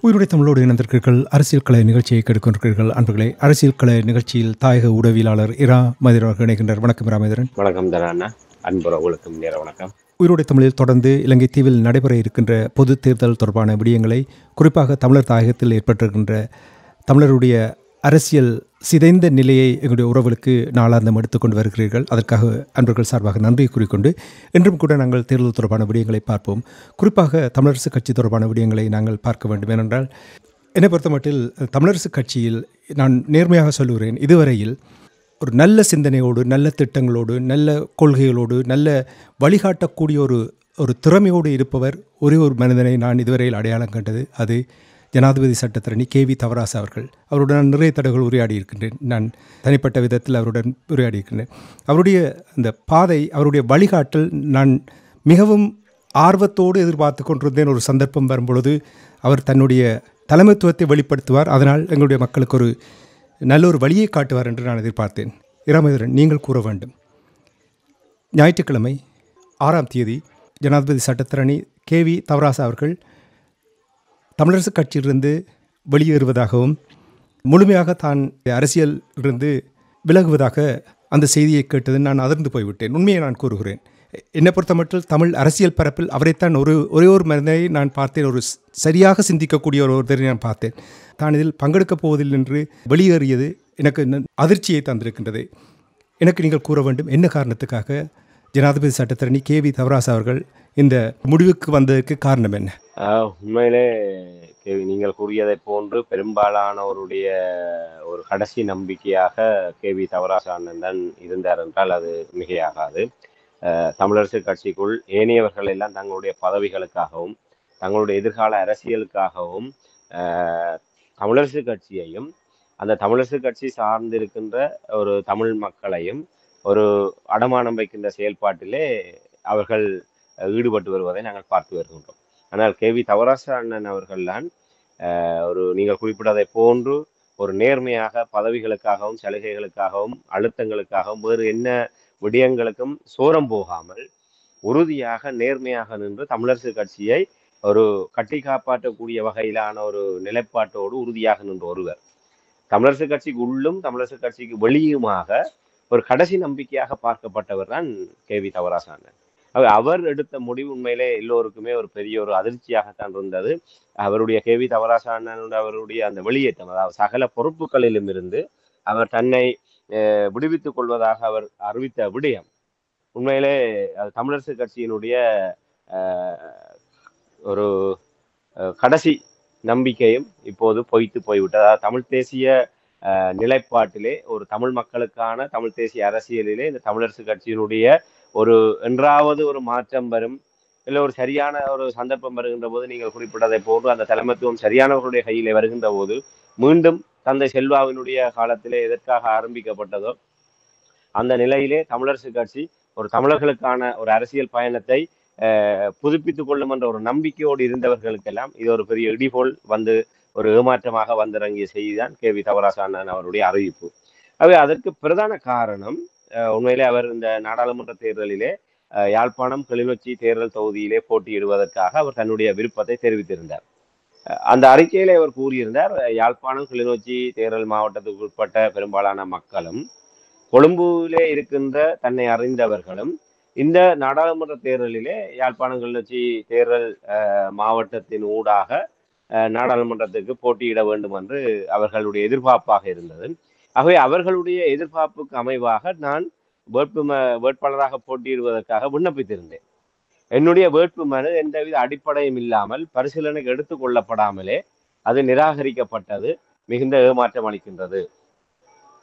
உயிருடைய தமிழோடு இணைந்திருக்கிறீர்கள். அரசியல் கலை நிகழ்ச்சியை கேட்டுக்கொண்டிருக்கிறீர்கள். அன்பர்களே, அரசியல் கலை நிகழ்ச்சியில் தாயக உடவியலாளர் இரா மதிரன் அவர்கள் இணைகின்றார். வணக்கம் இரா மதிரன். வணக்கம் தரானா. அன்புறவுகளுக்கும் நேர வணக்கம். உயிருடைய தமிழில் தொடர்ந்து இலங்கை தீவில் நடைபெற இருக்கின்ற பொது தேர்தல் தொடர்பான விடயங்களை, குறிப்பாக தமிழர் தாயகத்தில் ஏற்பட்டிருக்கின்ற தமிழருடைய அரசியல் சிதைந்த நிலையை எங்களுடைய உறவுகளுக்கு நாளாந்தம் எடுத்துக்கொண்டு வருகிறீர்கள். அதற்காக அன்பர்கள் சார்பாக நன்றியை கூறிக்கொண்டு, இன்றும் கூட நாங்கள் தேர்தல் தொடர்பான விடயங்களை பார்ப்போம். குறிப்பாக தமிழரசு கட்சி தொடர்பான விடயங்களை நாங்கள் பார்க்க வேண்டும். ஏனென்றால் என்னை பொறுத்தமட்டில் தமிழரசு கட்சியில் நான் நேர்மையாக சொல்லுகிறேன், இதுவரையில் ஒரு நல்ல சிந்தனையோடு, நல்ல திட்டங்களோடு, நல்ல கொள்கைகளோடு, நல்ல வழிகாட்டக்கூடிய ஒரு திறமையோடு இருப்பவர் ஒரே ஒரு மனிதனை நான் இதுவரையில் அடையாளம் கண்டது. அது ஜனாதிபதி சட்டத்தரணி KV தவராசா அவர்கள். அவருடன் நான் நிறைய தடவைகள் உரையாடி இருக்கின்றேன். நான் தனிப்பட்ட விதத்தில் அவருடன் உரையாடி இருக்கின்றேன். அவருடைய அந்த பாதை, அவருடைய வழிகாட்டல் நான் மிகவும் ஆர்வத்தோடு எதிர்பார்த்து கொண்டிருந்தேன். ஒரு சந்தர்ப்பம் வரும்பொழுது அவர் தன்னுடைய தலைமைத்துவத்தை வெளிப்படுத்துவார், அதனால் எங்களுடைய மக்களுக்கு ஒரு நல்ல ஒரு வழியை காட்டுவார் என்று நான் எதிர்பார்த்தேன். இரா மதிரன், நீங்கள் கூற வேண்டும். ஞாயிற்றுக்கிழமை 6ஆம் தேதி ஜனாதிபதி சட்டத்தரணி KV தவராசா அவர்கள் தமிழரசு கட்சியிலிருந்து வெளியேறுவதாகவும் முழுமையாக தான் அரசியலிருந்து விலகுவதாக அந்த செய்தியை கேட்டது நான் அதிர்ந்து போய்விட்டேன். உண்மையை நான் கூறுகிறேன். என்னை பொறுத்தமட்டில் தமிழ் அரசியல் பரப்பில் அவரைத்தான் ஒரே ஒரு மனிதனை நான் பார்த்தேன். ஒரு சரியாக சிந்திக்கக்கூடிய ஒருவரை நான் பார்த்தேன். தான் இதில் பங்கெடுக்கப் போவதில்லை என்று வெளியேறியது எனக்கு அதிர்ச்சியை தந்திருக்கின்றது. எனக்கு நீங்கள் கூற வேண்டும், என்ன காரணத்துக்காக ஜனாதிபதி சட்டத்தரணி KV தவராசா அவர்கள் இந்த முடிவுக்கு வந்ததற்கு காரணம் என்ன? உண்மையிலே நீங்கள் கூறியதை போன்று பெரும்பாலானவருடைய ஒரு கடைசி நம்பிக்கையாக KV தவராசா அண்ணன் தான் இருந்தார் என்றால் அது மிகையாகாது. தமிழரசு கட்சிக்குள் ஏனையவர்கள் எல்லாம் தங்களுடைய பதவிகளுக்காகவும் தங்களுடைய எதிர்கால அரசியலுக்காகவும் தமிழரசு கட்சியையும் அந்த தமிழரசு கட்சி சார்ந்திருக்கின்ற ஒரு தமிழ் மக்களையும் ஒரு அடமானம் வைக்கின்ற செயல்பாட்டிலே அவர்கள் ஈடுபட்டு வருவதை நாங்கள் பார்த்து வருகின்றோம். ஆனால் KV தவராசா அண்ணன் அவர்கள்தான் நீங்கள் குறிப்பிட்டதை போன்று ஒரு நேர்மையாக பதவிகளுக்காகவும் சலுகைகளுக்காகவும் அழுத்தங்களுக்காகவும் வேறு என்ன விடயங்களுக்கும் சோரம் போகாமல் உறுதியாக நேர்மையாக நின்று தமிழரசு கட்சியை ஒரு கட்டி காப்பாற்றக்கூடிய வகையிலான ஒரு நிலைப்பாட்டோடு உறுதியாக நின்று ஒருவர். தமிழரசு கட்சிக்கு உள்ளும் தமிழரசு கட்சிக்கு வெளியுமாக ஒரு கடைசி நம்பிக்கையாக பார்க்கப்பட்டவர் தான் KV தவராசா அண்ணன். அவர் எடுத்த முடிவு உண்மையிலே எல்லோருக்குமே ஒரு பெரிய ஒரு அதிர்ச்சியாகத்தான் இருந்தது. அவருடைய KV தவராசா அண்ணன் அவருடைய அந்த வெளியேற்றம், அதாவது சகல பொறுப்புகளிலும் இருந்து அவர் தன்னை விடுவித்துக் கொள்வதாக அவர் அறிவித்த விடயம் உண்மையிலே அது தமிழரசு கட்சியினுடைய ஒரு கடைசி நம்பிக்கையும் இப்போது பொய்த்து போய்விட்டது. அதாவது தமிழ் தேசிய நிலைப்பாட்டிலே ஒரு தமிழ் மக்களுக்கான தமிழ் தேசிய அரசியலிலே இந்த தமிழரசு கட்சியினுடைய ஒரு என்றாவது ஒரு மாற்றம் வரும், இல்லை ஒரு சரியான ஒரு சந்தர்ப்பம் வருகின்ற போது நீங்கள் குறிப்பிட்டதை போன்று அந்த தலைமைத்துவம் சரியானவர்களுடைய கையிலே வருகின்ற போது மீண்டும் தந்தை செல்வாவினுடைய காலத்திலே எதற்காக ஆரம்பிக்கப்பட்டதோ அந்த நிலையிலே தமிழரசு கட்சி ஒரு தமிழர்களுக்கான ஒரு அரசியல் பயணத்தை புதுப்பித்துக் கொள்ளும் என்ற ஒரு நம்பிக்கையோடு இருந்தவர்களுக்கெல்லாம் இது ஒரு பெரிய இடிபோல் வந்து ஒரு ஏமாற்றமாக வந்திறங்கிய செய்திதான் KV தவராசா அண்ணன் அவருடைய அறிவிப்பு. அதற்கு பிரதான காரணம் உண்மையிலே அவர் இந்த நாடாளுமன்ற தேர்தலிலே யாழ்ப்பாணம் கிளிநொச்சி தேர்தல் தொகுதியிலே போட்டியிடுவதற்காக அவர் தன்னுடைய விருப்பத்தை தெரிவித்திருந்தார். அந்த அறிக்கையிலே அவர் கூறியிருந்தார், யாழ்ப்பாணம் கிளிநொச்சி தேர்தல் மாவட்டத்துக்கு உட்பட்ட பெரும்பாலான மக்களும் கொழும்புவிலே இருக்கின்ற தன்னை அறிந்தவர்களும் இந்த நாடாளுமன்ற தேர்தலிலே யாழ்ப்பாணம் கிளிநொச்சி தேர்தல் மாவட்டத்தின் ஊடாக நாடாளுமன்றத்துக்கு போட்டியிட வேண்டும் என்று அவர்களுடைய எதிர்பார்ப்பாக இருந்தது. ஆகவே அவர்களுடைய எதிர்பார்ப்புக்கு அமைவாக நான் வேட்பாளராக போட்டியிடுவதற்காக விண்ணப்பித்திருந்தேன். என்னுடைய வேட்பு மனு எந்தவித அடிப்படையும் இல்லாமல் பரிசீலனைக்கு எடுத்துக் கொள்ளப்படாமலே அது நிராகரிக்கப்பட்டது. மிகுந்த ஏமாற்றம் அளிக்கின்றது.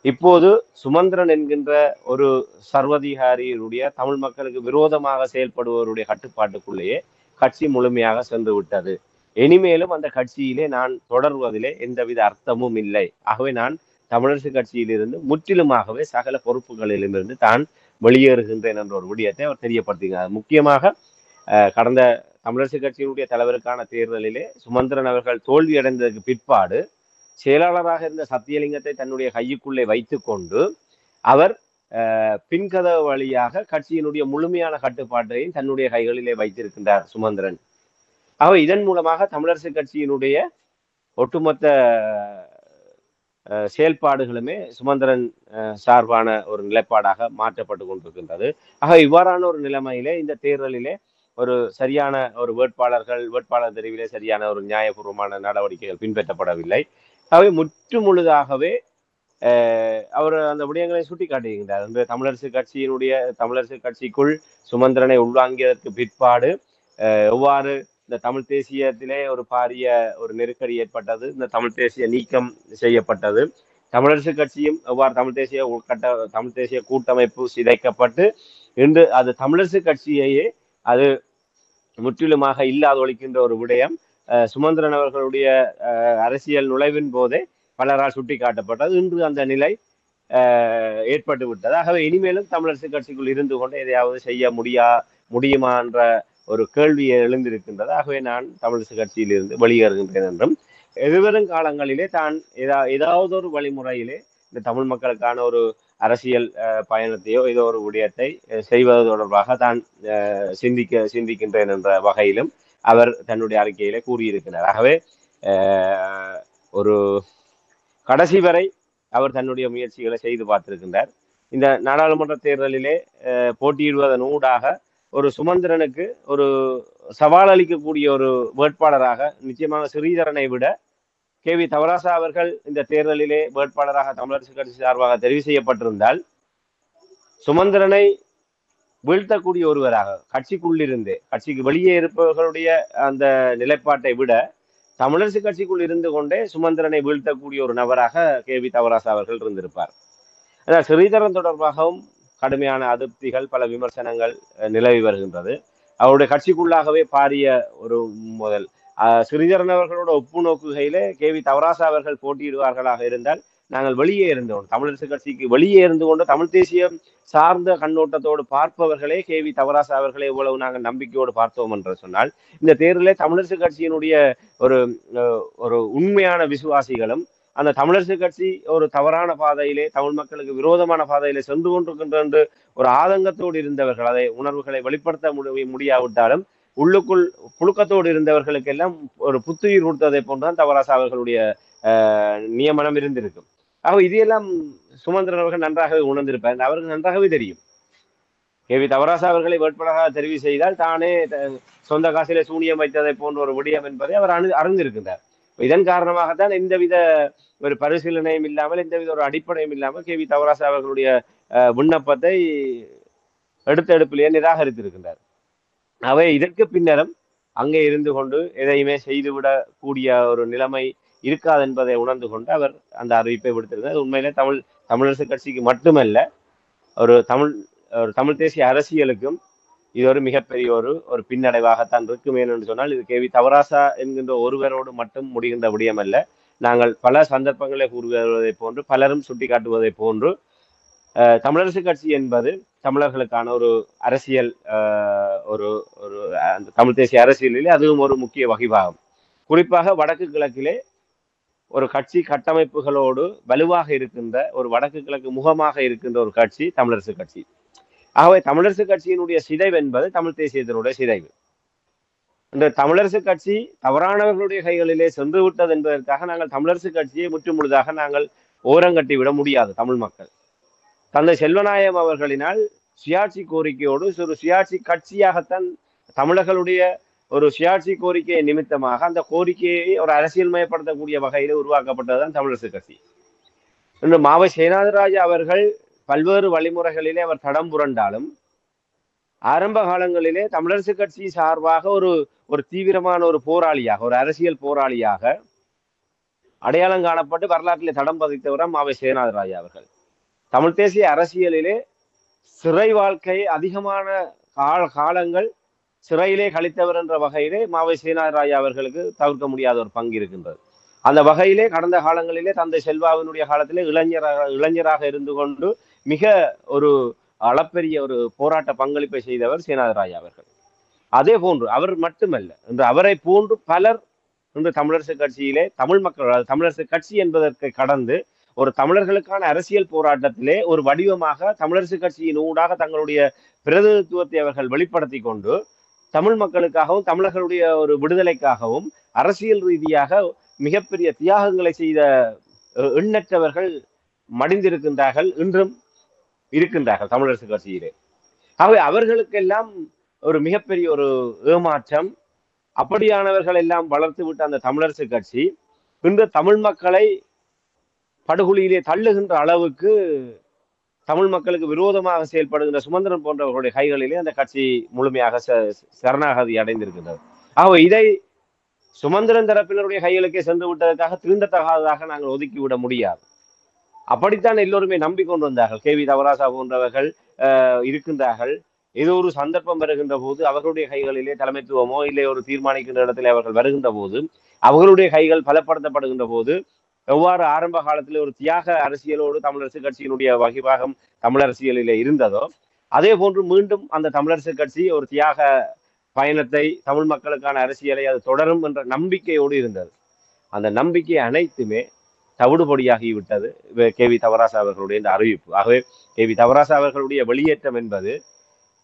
இப்போது சுமந்திரன் என்கின்ற ஒரு சர்வதிகாரியுடைய தமிழ் மக்களுக்கு விரோதமாக செயல்படுபவருடைய கட்டுப்பாட்டுக்குள்ளேயே கட்சி முழுமையாக சென்று விட்டது. இனிமேலும் அந்த கட்சியிலே நான் தொடர்வதிலே எந்தவித அர்த்தமும் இல்லை. ஆகவே நான் தமிழரசு கட்சியிலிருந்து முற்றிலுமாகவே சகல பொறுப்புகளிலுமிருந்து தான் வெளியேறுகின்றேன் என்ற ஒரு விடயத்தை அவர் தெரியப்படுத்துகிறார். முக்கியமாக கடந்த தமிழரசு கட்சியினுடைய தலைவருக்கான தேர்தலிலே சுமந்திரன் அவர்கள் தோல்வியடைந்ததற்கு பிற்பாடு செயலாளராக இருந்த சத்தியலிங்கத்தை தன்னுடைய கையுக்குள்ளே வைத்துக் கொண்டு அவர் பின்கதவு வழியாக கட்சியினுடைய முழுமையான கட்டுப்பாட்டையும் தன்னுடைய கைகளிலே வைத்திருக்கின்றார் சுமந்திரன். ஆக இதன் மூலமாக தமிழரசு கட்சியினுடைய ஒட்டுமொத்த செயல்பாடுகளுமே சுமந்திரன் சார்பான ஒரு நிலைப்பாடாக மாற்றப்பட்டு கொண்டிருக்கின்றது. ஆக இவ்வாறான ஒரு நிலைமையிலே இந்த தேர்தலிலே ஒரு சரியான ஒரு வேட்பாளர் தெரிவிலே சரியான ஒரு நியாயபூர்வமான நடவடிக்கைகள் பின்பற்றப்படவில்லை. ஆகவே முற்று முழுதாகவே அவர் அந்த விடயங்களை சுட்டி காட்டுகின்றார். இந்த தமிழரசு கட்சிக்குள் சுமந்திரனை உள்வாங்கியதற்கு பிற்பாடு எவ்வாறு இந்த தமிழ் தேசியத்திலே ஒரு பாரிய ஒரு நெருக்கடி ஏற்பட்டது, இந்த தமிழ் தேசிய நீக்கம் செய்யப்பட்டது, தமிழரசு கட்சியும் எவ்வாறு தமிழ் தேசிய கூட்டமைப்பு சிதைக்கப்பட்டு இன்று அது தமிழரசு கட்சியையே அது முற்றிலுமாக இல்லாது ஒழிக்கின்ற ஒரு விடயம் சுமந்திரன் அவர்களுடைய அரசியல் நுழைவின் போதே பலரால் சுட்டி காட்டப்பட்டது. இன்று அந்த நிலை ஏற்பட்டு விட்டது. ஆகவே இனிமேலும் தமிழரசு கட்சிக்குள் இருந்து கொண்டு எதையாவது செய்ய முடியுமா என்ற ஒரு கேள்வி எழுந்திருக்கின்றது. ஆகவே நான் தமிழரசு கட்சியில் இருந்து வெளியேறுகின்றேன் என்றும் எதிர்வரும் காலங்களிலே தான் ஏதாவது ஒரு வழிமுறையிலே இந்த தமிழ் மக்களுக்கான ஒரு அரசியல் பயணத்தையோ ஏதோ ஒரு விடயத்தை செய்வது தொடர்பாக தான் சிந்திக்கின்றேன் என்ற வகையிலும் அவர் தன்னுடைய அறிக்கையிலே கூறியிருக்கிறார். ஆகவே ஒரு கடைசி வரை அவர் தன்னுடைய முயற்சிகளை செய்து பார்த்திருக்கின்றார். இந்த நாடாளுமன்ற தேர்தலிலே போட்டியிடுவதன் ஊடாக ஒரு சுமந்திரனுக்கு ஒரு சவால் அளிக்கக்கூடிய ஒரு வேட்பாளராக நிச்சயமாக ஸ்ரீதரனை விட KV தவராசா அவர்கள் இந்த தேர்தலிலே வேட்பாளராக தமிழரசு கட்சி சார்பாக தெரிவு செய்யப்பட்டிருந்தால் சுமந்திரனை வீழ்த்தக்கூடிய ஒருவராக கட்சிக்குள்ளிருந்து கட்சிக்கு வெளியே இருப்பவர்களுடைய அந்த நிலைப்பாட்டை விட தமிழரசு கட்சிக்குள் இருந்து கொண்டே சுமந்திரனை வீழ்த்தக்கூடிய ஒரு நபராக KV தவராசா அவர்கள் இருந்திருப்பார். ஆனால் ஸ்ரீதரன் தொடர்பாகவும் கடுமையான அதிருப்திகள் பல விமர்சனங்கள் நிலவி வருகின்றது. அவருடைய கட்சிக்குள்ளாகவே பாரிய ஒரு முதல் ஸ்ரீதரன் அவர்களோட ஒப்பு நோக்குகையிலே KV தவராசா அவர்கள் போட்டியிடுவார்களாக இருந்தால் நாங்கள் வெளியே இருந்தோம், தமிழரசு கட்சிக்கு வெளியே இருந்து கொண்டு தமிழ் தேசியம் சார்ந்த கண்ணோட்டத்தோடு பார்ப்பவர்களே KV தவராசா அவர்களே இவ்வளவு நாங்கள் நம்பிக்கையோடு பார்த்தோம் என்று சொன்னால் இந்த தேர்தலில் தமிழரசு கட்சியினுடைய ஒரு ஒரு உண்மையான விசுவாசிகளும் அந்த தமிழரசு கட்சி ஒரு தவறான பாதையிலே தமிழ் மக்களுக்கு விரோதமான பாதையிலே சென்று கொண்டிருக்கின்ற என்று ஒரு ஆதங்கத்தோடு இருந்தவர்கள், அதை உணர்வுகளை வெளிப்படுத்த முடியாவிட்டாலும் உள்ளுக்குள் புழுக்கத்தோடு இருந்தவர்களுக்கெல்லாம் ஒரு புத்துயிர் கொடுத்ததை போன்றுதான் தவராசா அவர்களுடைய நியமனம் இருந்திருக்கும். ஆக இதையெல்லாம் சுமந்திரன் அவர்கள் நன்றாகவே உணர்ந்திருப்பார். அவருக்கு நன்றாகவே தெரியும் KV தவராசா அவர்களை வேட்பாளராக தெரிவு செய்தால் தானே சொந்த காசிலே சூனியம் வைத்ததை போன்ற ஒரு விடயம் என்பதை அவர் அறிந்திருக்கின்றார். இதன் காரணமாகத்தான் எந்தவித ஒரு பரிசீலனையும் இல்லாமல் எந்தவித ஒரு அடிப்படையும் இல்லாமல் KV தவராசா அவர்களுடைய விண்ணப்பத்தை எடுப்பிலேயே நிராகரித்திருக்கின்றார். அவை இதற்கு பின்னரும் அங்கே இருந்து கொண்டு எதையுமே செய்துவிடக் கூடிய ஒரு நிலைமை இருக்காது என்பதை உணர்ந்து கொண்டு அவர் அந்த அறிவிப்பை விடுத்திருந்தார். உண்மையிலே தமிழரசு கட்சிக்கு மட்டுமல்ல ஒரு தமிழ் தேசிய அரசியலுக்கும் இது ஒரு மிகப்பெரிய ஒரு பின்னடைவாகத்தான் இருக்கும். என்று சொன்னால் இது KV தவராசா என்கின்ற ஒருவரோடு மட்டும் முடிகின்ற விடயம் அல்ல. நாங்கள் பல சந்தர்ப்பங்களை கூறுவதை போன்று பலரும் சுட்டி காட்டுவதை போன்று தமிழரசு கட்சி என்பது தமிழர்களுக்கான ஒரு அரசியல் ஒரு அந்த தமிழ் தேசிய அரசியலிலே அதுவும் ஒரு முக்கிய வகிபாகம். குறிப்பாக வடக்கு கிழக்கிலே ஒரு கட்சி கட்டமைப்புகளோடு வலுவாக இருக்கின்ற ஒரு வடக்கு கிழக்கு முகமாக இருக்கின்ற ஒரு கட்சி தமிழரசு கட்சி. ஆகவே தமிழரசு கட்சியினுடைய சிதைவு என்பது தமிழ் தேசியத்தினுடைய சிதைவு. இந்த தமிழரசு கட்சி தவறானவர்களுடைய கைகளிலே சென்று விட்டது என்பதற்காக நாங்கள் தமிழரசு கட்சியை முற்றுமுழுதாக நாங்கள் ஓரங்கட்டி விட முடியாது. தமிழ் மக்கள் தந்தை செல்வநாயகம் அவர்களினால் சுயாட்சி கோரிக்கையோடு ஒரு சுயாட்சி கட்சியாகத்தான் தமிழர்களுடைய ஒரு சுயாட்சி கோரிக்கை நிமித்தமாக அந்த கோரிக்கையை ஒரு அரசியல் மயப்படுத்தக்கூடிய வகையில் உருவாக்கப்பட்டதுதான் தமிழரசு கட்சி. இன்று மாவை சேனாதிராஜா அவர்கள் பல்வேறு வழிமுறைகளிலே அவர் தடம் புரண்டாலும் ஆரம்ப காலங்களிலே தமிழரசு கட்சி சார்பாக ஒரு தீவிரமான ஒரு போராளியாக ஒரு அரசியல் போராளியாக அடையாளம் காணப்பட்டு வரலாற்றிலே தடம் பதித்தவராம் மாவை சேனாதிராஜா அவர்கள். தமிழ் தேசிய அரசியலிலே சிறை வாழ்க்கை அதிகமான காலங்கள் சிறையிலே கழித்தவர் என்ற வகையிலே மாவை சேனாராயா அவர்களுக்கு தவிர்க்க முடியாத ஒரு பங்கு இருக்கின்றது. அந்த வகையிலே கடந்த காலங்களிலே தந்தை செல்வாவினுடைய காலத்திலே இளைஞராக இருந்து கொண்டு மிக ஒரு அளப்பெரிய ஒரு போராட்ட பங்களிப்பை செய்தவர் சேனாதிராயா அவர்கள். அதே போன்று அவர் மட்டுமல்ல, இன்று அவரை போன்று பலர் இன்று தமிழரசு கட்சியிலே தமிழ் மக்கள் தமிழரசு கட்சி என்பதற்கு கடந்து ஒரு தமிழர்களுக்கான அரசியல் போராட்டத்திலே ஒரு வடிவமாக தமிழரசு கட்சியின் ஊடாக தங்களுடைய பிரதிநிதித்துவத்தை அவர்கள் வெளிப்படுத்தி கொண்டு தமிழ் மக்களுக்காகவும் தமிழர்களுடைய ஒரு விடுதலைக்காகவும் அரசியல் ரீதியாக மிகப்பெரிய தியாகங்களை செய்த எண்ணற்றவர்கள் மடிந்திருக்கின்றார்கள், இன்றும் இருக்கின்றார்கள் தமிழரசு கட்சியிலே. ஆகவே அவர்களுக்கெல்லாம் ஒரு மிகப்பெரிய ஒரு ஏமாற்றம். அப்படியானவர்கள் எல்லாம் வளர்த்து விட்ட அந்த தமிழரசு கட்சி இன்று தமிழ் மக்களை படுகொலியிலே தள்ளுகின்ற அளவுக்கு தமிழ் மக்களுக்கு விரோதமாக செயல்படுகின்ற சுமந்திரன் போன்றவர்களுடைய கைகளிலே அந்த கட்சி முழுமையாக சரணாகதி அடைந்திருக்கின்றது. ஆகவே இதை சுமந்திரன் தரப்பினருடைய கைகளுக்கே சென்று விட்டதற்காக திருந்தத்தகாததாக நாங்கள் ஒதுக்கிவிட முடியாது. அப்படித்தான் எல்லோருமே நம்பிக்கொண்டு வந்தார்கள். கே வி தவராசா போன்றவர்கள் இருக்கின்றார்கள். ஏதோ ஒரு சந்தர்ப்பம் வருகின்ற போது அவர்களுடைய கைகளிலே தலைமைத்துவமோ இல்லை ஒரு தீர்மானிக்கின்ற இடத்திலே அவர்கள் வருகின்ற போது அவர்களுடைய கைகள் பலப்படுத்தப்படுகின்ற போது எவ்வாறு ஆரம்ப காலத்திலே ஒரு தியாக அரசியலோடு தமிழரசு கட்சியினுடைய வகிபாகம் தமிழரசியலிலே இருந்ததோ அதே போன்று மீண்டும் அந்த தமிழரசு கட்சி ஒரு தியாக பயணத்தை தமிழ் மக்களுக்கான அரசியலை அது தொடரும் என்ற நம்பிக்கையோடு இருந்தது. அந்த நம்பிக்கை அனைத்துமே தவிடுபடியாகிவிட்டது கே வி தவராசா அவர்களுடைய இந்த அறிவிப்பு. ஆகவே கே வி தவராசா அவர்களுடைய வெளியேற்றம் என்பது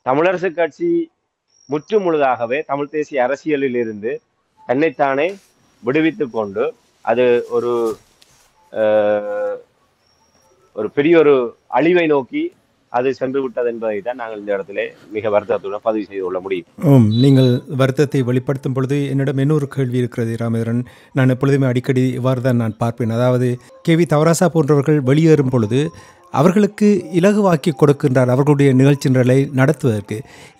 தமிழரசு கட்சி முற்று முழுதாகவே தமிழ் தேசிய அரசியலில் இருந்து தன்னைத்தானே விடுவித்துக் கொண்டு அது ஒரு பெரிய ஒரு அழிவை நோக்கி அது சென்று விட்டது என்பதை தான் நாங்கள் இந்த இடத்துல மிக வருத்தத்துடன் பதிவு செய்து கொள்ள முடியும். நீங்கள் வருத்தத்தை வெளிப்படுத்தும் பொழுது என்னிடம் இன்னொரு கேள்வி இருக்கிறது ராமேந்திரன். நான் எப்பொழுதுமே அடிக்கடி இவ்வாறு தான் நான் பார்ப்பேன். அதாவது கே வி தவராசா போன்றவர்கள் வெளியேறும் பொழுது அவர்களுக்கு இலகுவாக்கி கொடுக்கின்றார் அவர்களுடைய நிகழ்ச்சிகளை நடத்துவதற்கு.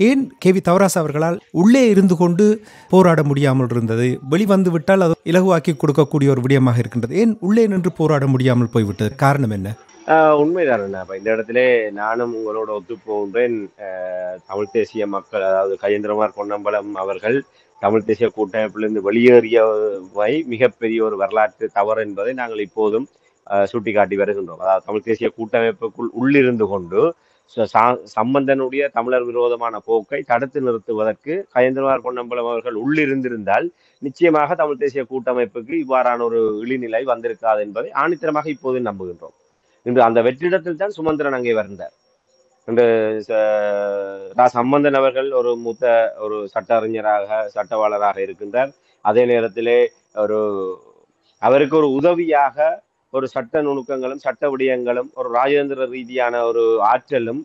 ஏன் கே வி தவராசா அவர்களால் உள்ளே இருந்து கொண்டு போராட முடியாமல் இருந்தது? வெளிவந்து விட்டால் அது இலகுவாக்கி கொடுக்கக்கூடிய ஒரு விடயமாக இருக்கின்றது. ஏன் உள்ளே நின்று போராட முடியாமல் போய்விட்டது? காரணம் என்ன? உண்மைதான். இந்த இடத்துல நானும் உங்களோட ஒத்து போகின்றேன். தமிழ் தேசிய மக்கள், அதாவது கஜேந்திரகுமார் பொன்னம்பலம் அவர்கள் தமிழ் தேசிய கூட்டமைப்பிலிருந்து வெளியேறியவை மிகப்பெரிய ஒரு வரலாற்று தவறு என்பதை நாங்கள் இப்போதும் சுட்டிக்காட்டி வருகின்றோம். அதாவது தமிழ் தேசிய கூட்டமைப்புக்குள் உள்ளிருந்து கொண்டு சம்பந்தனுடைய தமிழர் விரோதமான போக்கை தடுத்து நிறுத்துவதற்கு கஜேந்திரகுமார் பொன்னம்பலம் அவர்கள் உள்ளிருந்திருந்தால் நிச்சயமாக தமிழ் தேசிய கூட்டமைப்புக்கு இவ்வாறான ஒரு இழிநிலை வந்திருக்காது என்பதை ஆணித்தரமாக இப்போது நம்புகின்றோம். இன்று அந்த வெற்றிடத்தில் தான் சுமந்திரன் அங்கே வருந்தார். இன்று சம்பந்தன் அவர்கள் ஒரு மூத்த ஒரு சட்ட அறிஞராக சட்டவாளராக இருக்கின்றார். அதே நேரத்திலே அவருக்கு ஒரு உதவியாக ஒரு சட்ட நுணுக்கங்களும் சட்ட விடயங்களும் ஒரு ராஜேந்திர ரீதியான ஒரு ஆற்றலும்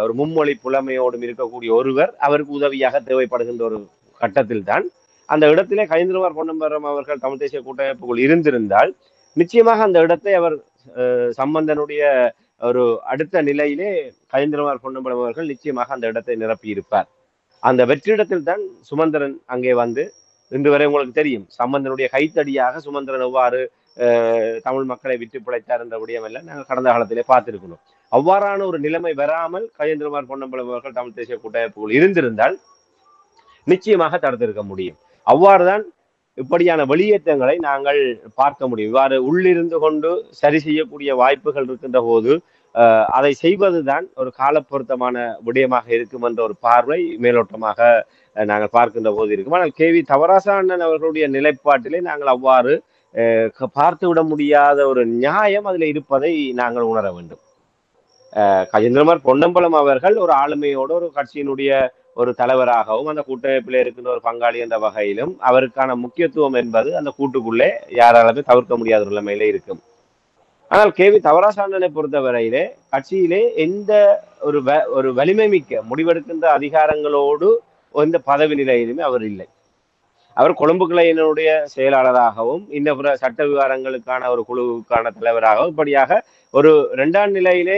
ஒரு மும்மொழி புலமையோடும் இருக்கக்கூடிய ஒருவர் அவருக்கு உதவியாக தேவைப்படுகின்ற ஒரு கட்டத்தில் தான் அந்த இடத்திலே கஜேந்திரகுமார் பொன்னம்பலம் அவர்கள் தமிழ் தேசிய கூட்டமைப்புக்குள் இருந்திருந்தால் நிச்சயமாக அந்த இடத்தை அவர் சம்பந்தனுடைய ஒரு அடுத்த நிலையிலே கஜேந்திரகுமார் பொன்னம்பலம் அவர்கள் நிச்சயமாக அந்த இடத்தை நிரப்பி இருப்பார். அந்த வெற்றிடத்தில் தான் சுமந்திரன் அங்கே வந்து இன்று வரை உங்களுக்கு தெரியும் சம்பந்தனுடைய கைத்தடியாக சுமந்திரன் எவ்வாறு தமிழ் மக்களை விட்டு பிழைத்தார் என்ற விடயமெல்லாம் நாங்கள் கடந்த காலத்திலே பார்த்திருக்கணும். அவ்வாறான ஒரு நிலைமை வராமல் கஜேந்திரகுமார் பொன்னம்பலம் அவர்கள் தமிழ் தேசிய கூட்டமைப்புக்குள் இருந்திருந்தால் நிச்சயமாக தடுத்திருக்க முடியும். அவ்வாறுதான் இப்படியான வெளியேற்றங்களை நாங்கள் பார்க்க முடியும். இவ்வாறு உள்ளிருந்து கொண்டு சரி செய்யக்கூடிய வாய்ப்புகள் இருக்கின்ற போது அதை செய்வதுதான் ஒரு கால பொருத்தமான விடயமாக இருக்கும் என்ற ஒரு பார்வை மேலோட்டமாக நாங்கள் பார்க்கின்ற போது இருக்கும். ஆனால் கே வி தவராசா அண்ணன் அவர்களுடைய நிலைப்பாட்டிலே நாங்கள் அவ்வாறு பார்த்து விட முடியாத ஒரு நியாயம் அதில் இருப்பதை நாங்கள் உணர வேண்டும். கஜேந்திரகுமார் பொன்னம்பலம் அவர்கள் ஒரு ஆளுமையோடு ஒரு கட்சியினுடைய ஒரு தலைவராகவும் அந்த கூட்டமைப்பில் இருக்கின்ற ஒரு பங்காளி என்ற வகையிலும் அவருக்கான முக்கியத்துவம் என்பது அந்த கூட்டுக்குள்ளே யாராலுமே தவிர்க்க முடியாத நிலைமையிலே இருக்கும். ஆனால் கே வி தவராசா அண்ணனை பொறுத்தவரையிலே கட்சியிலே எந்த ஒரு வலிமை மிக்க முடிவெடுக்கின்ற அதிகாரங்களோடு எந்த பதவி நிலையிலுமே அவர் இல்லை. அவர் கொழும்பு கிளையினுடைய செயலாளராகவும் இன்ன சட்ட விவகாரங்களுக்கான ஒரு குழுவுக்கான தலைவராகவும் இப்படியாக ஒரு இரண்டாம் நிலையிலே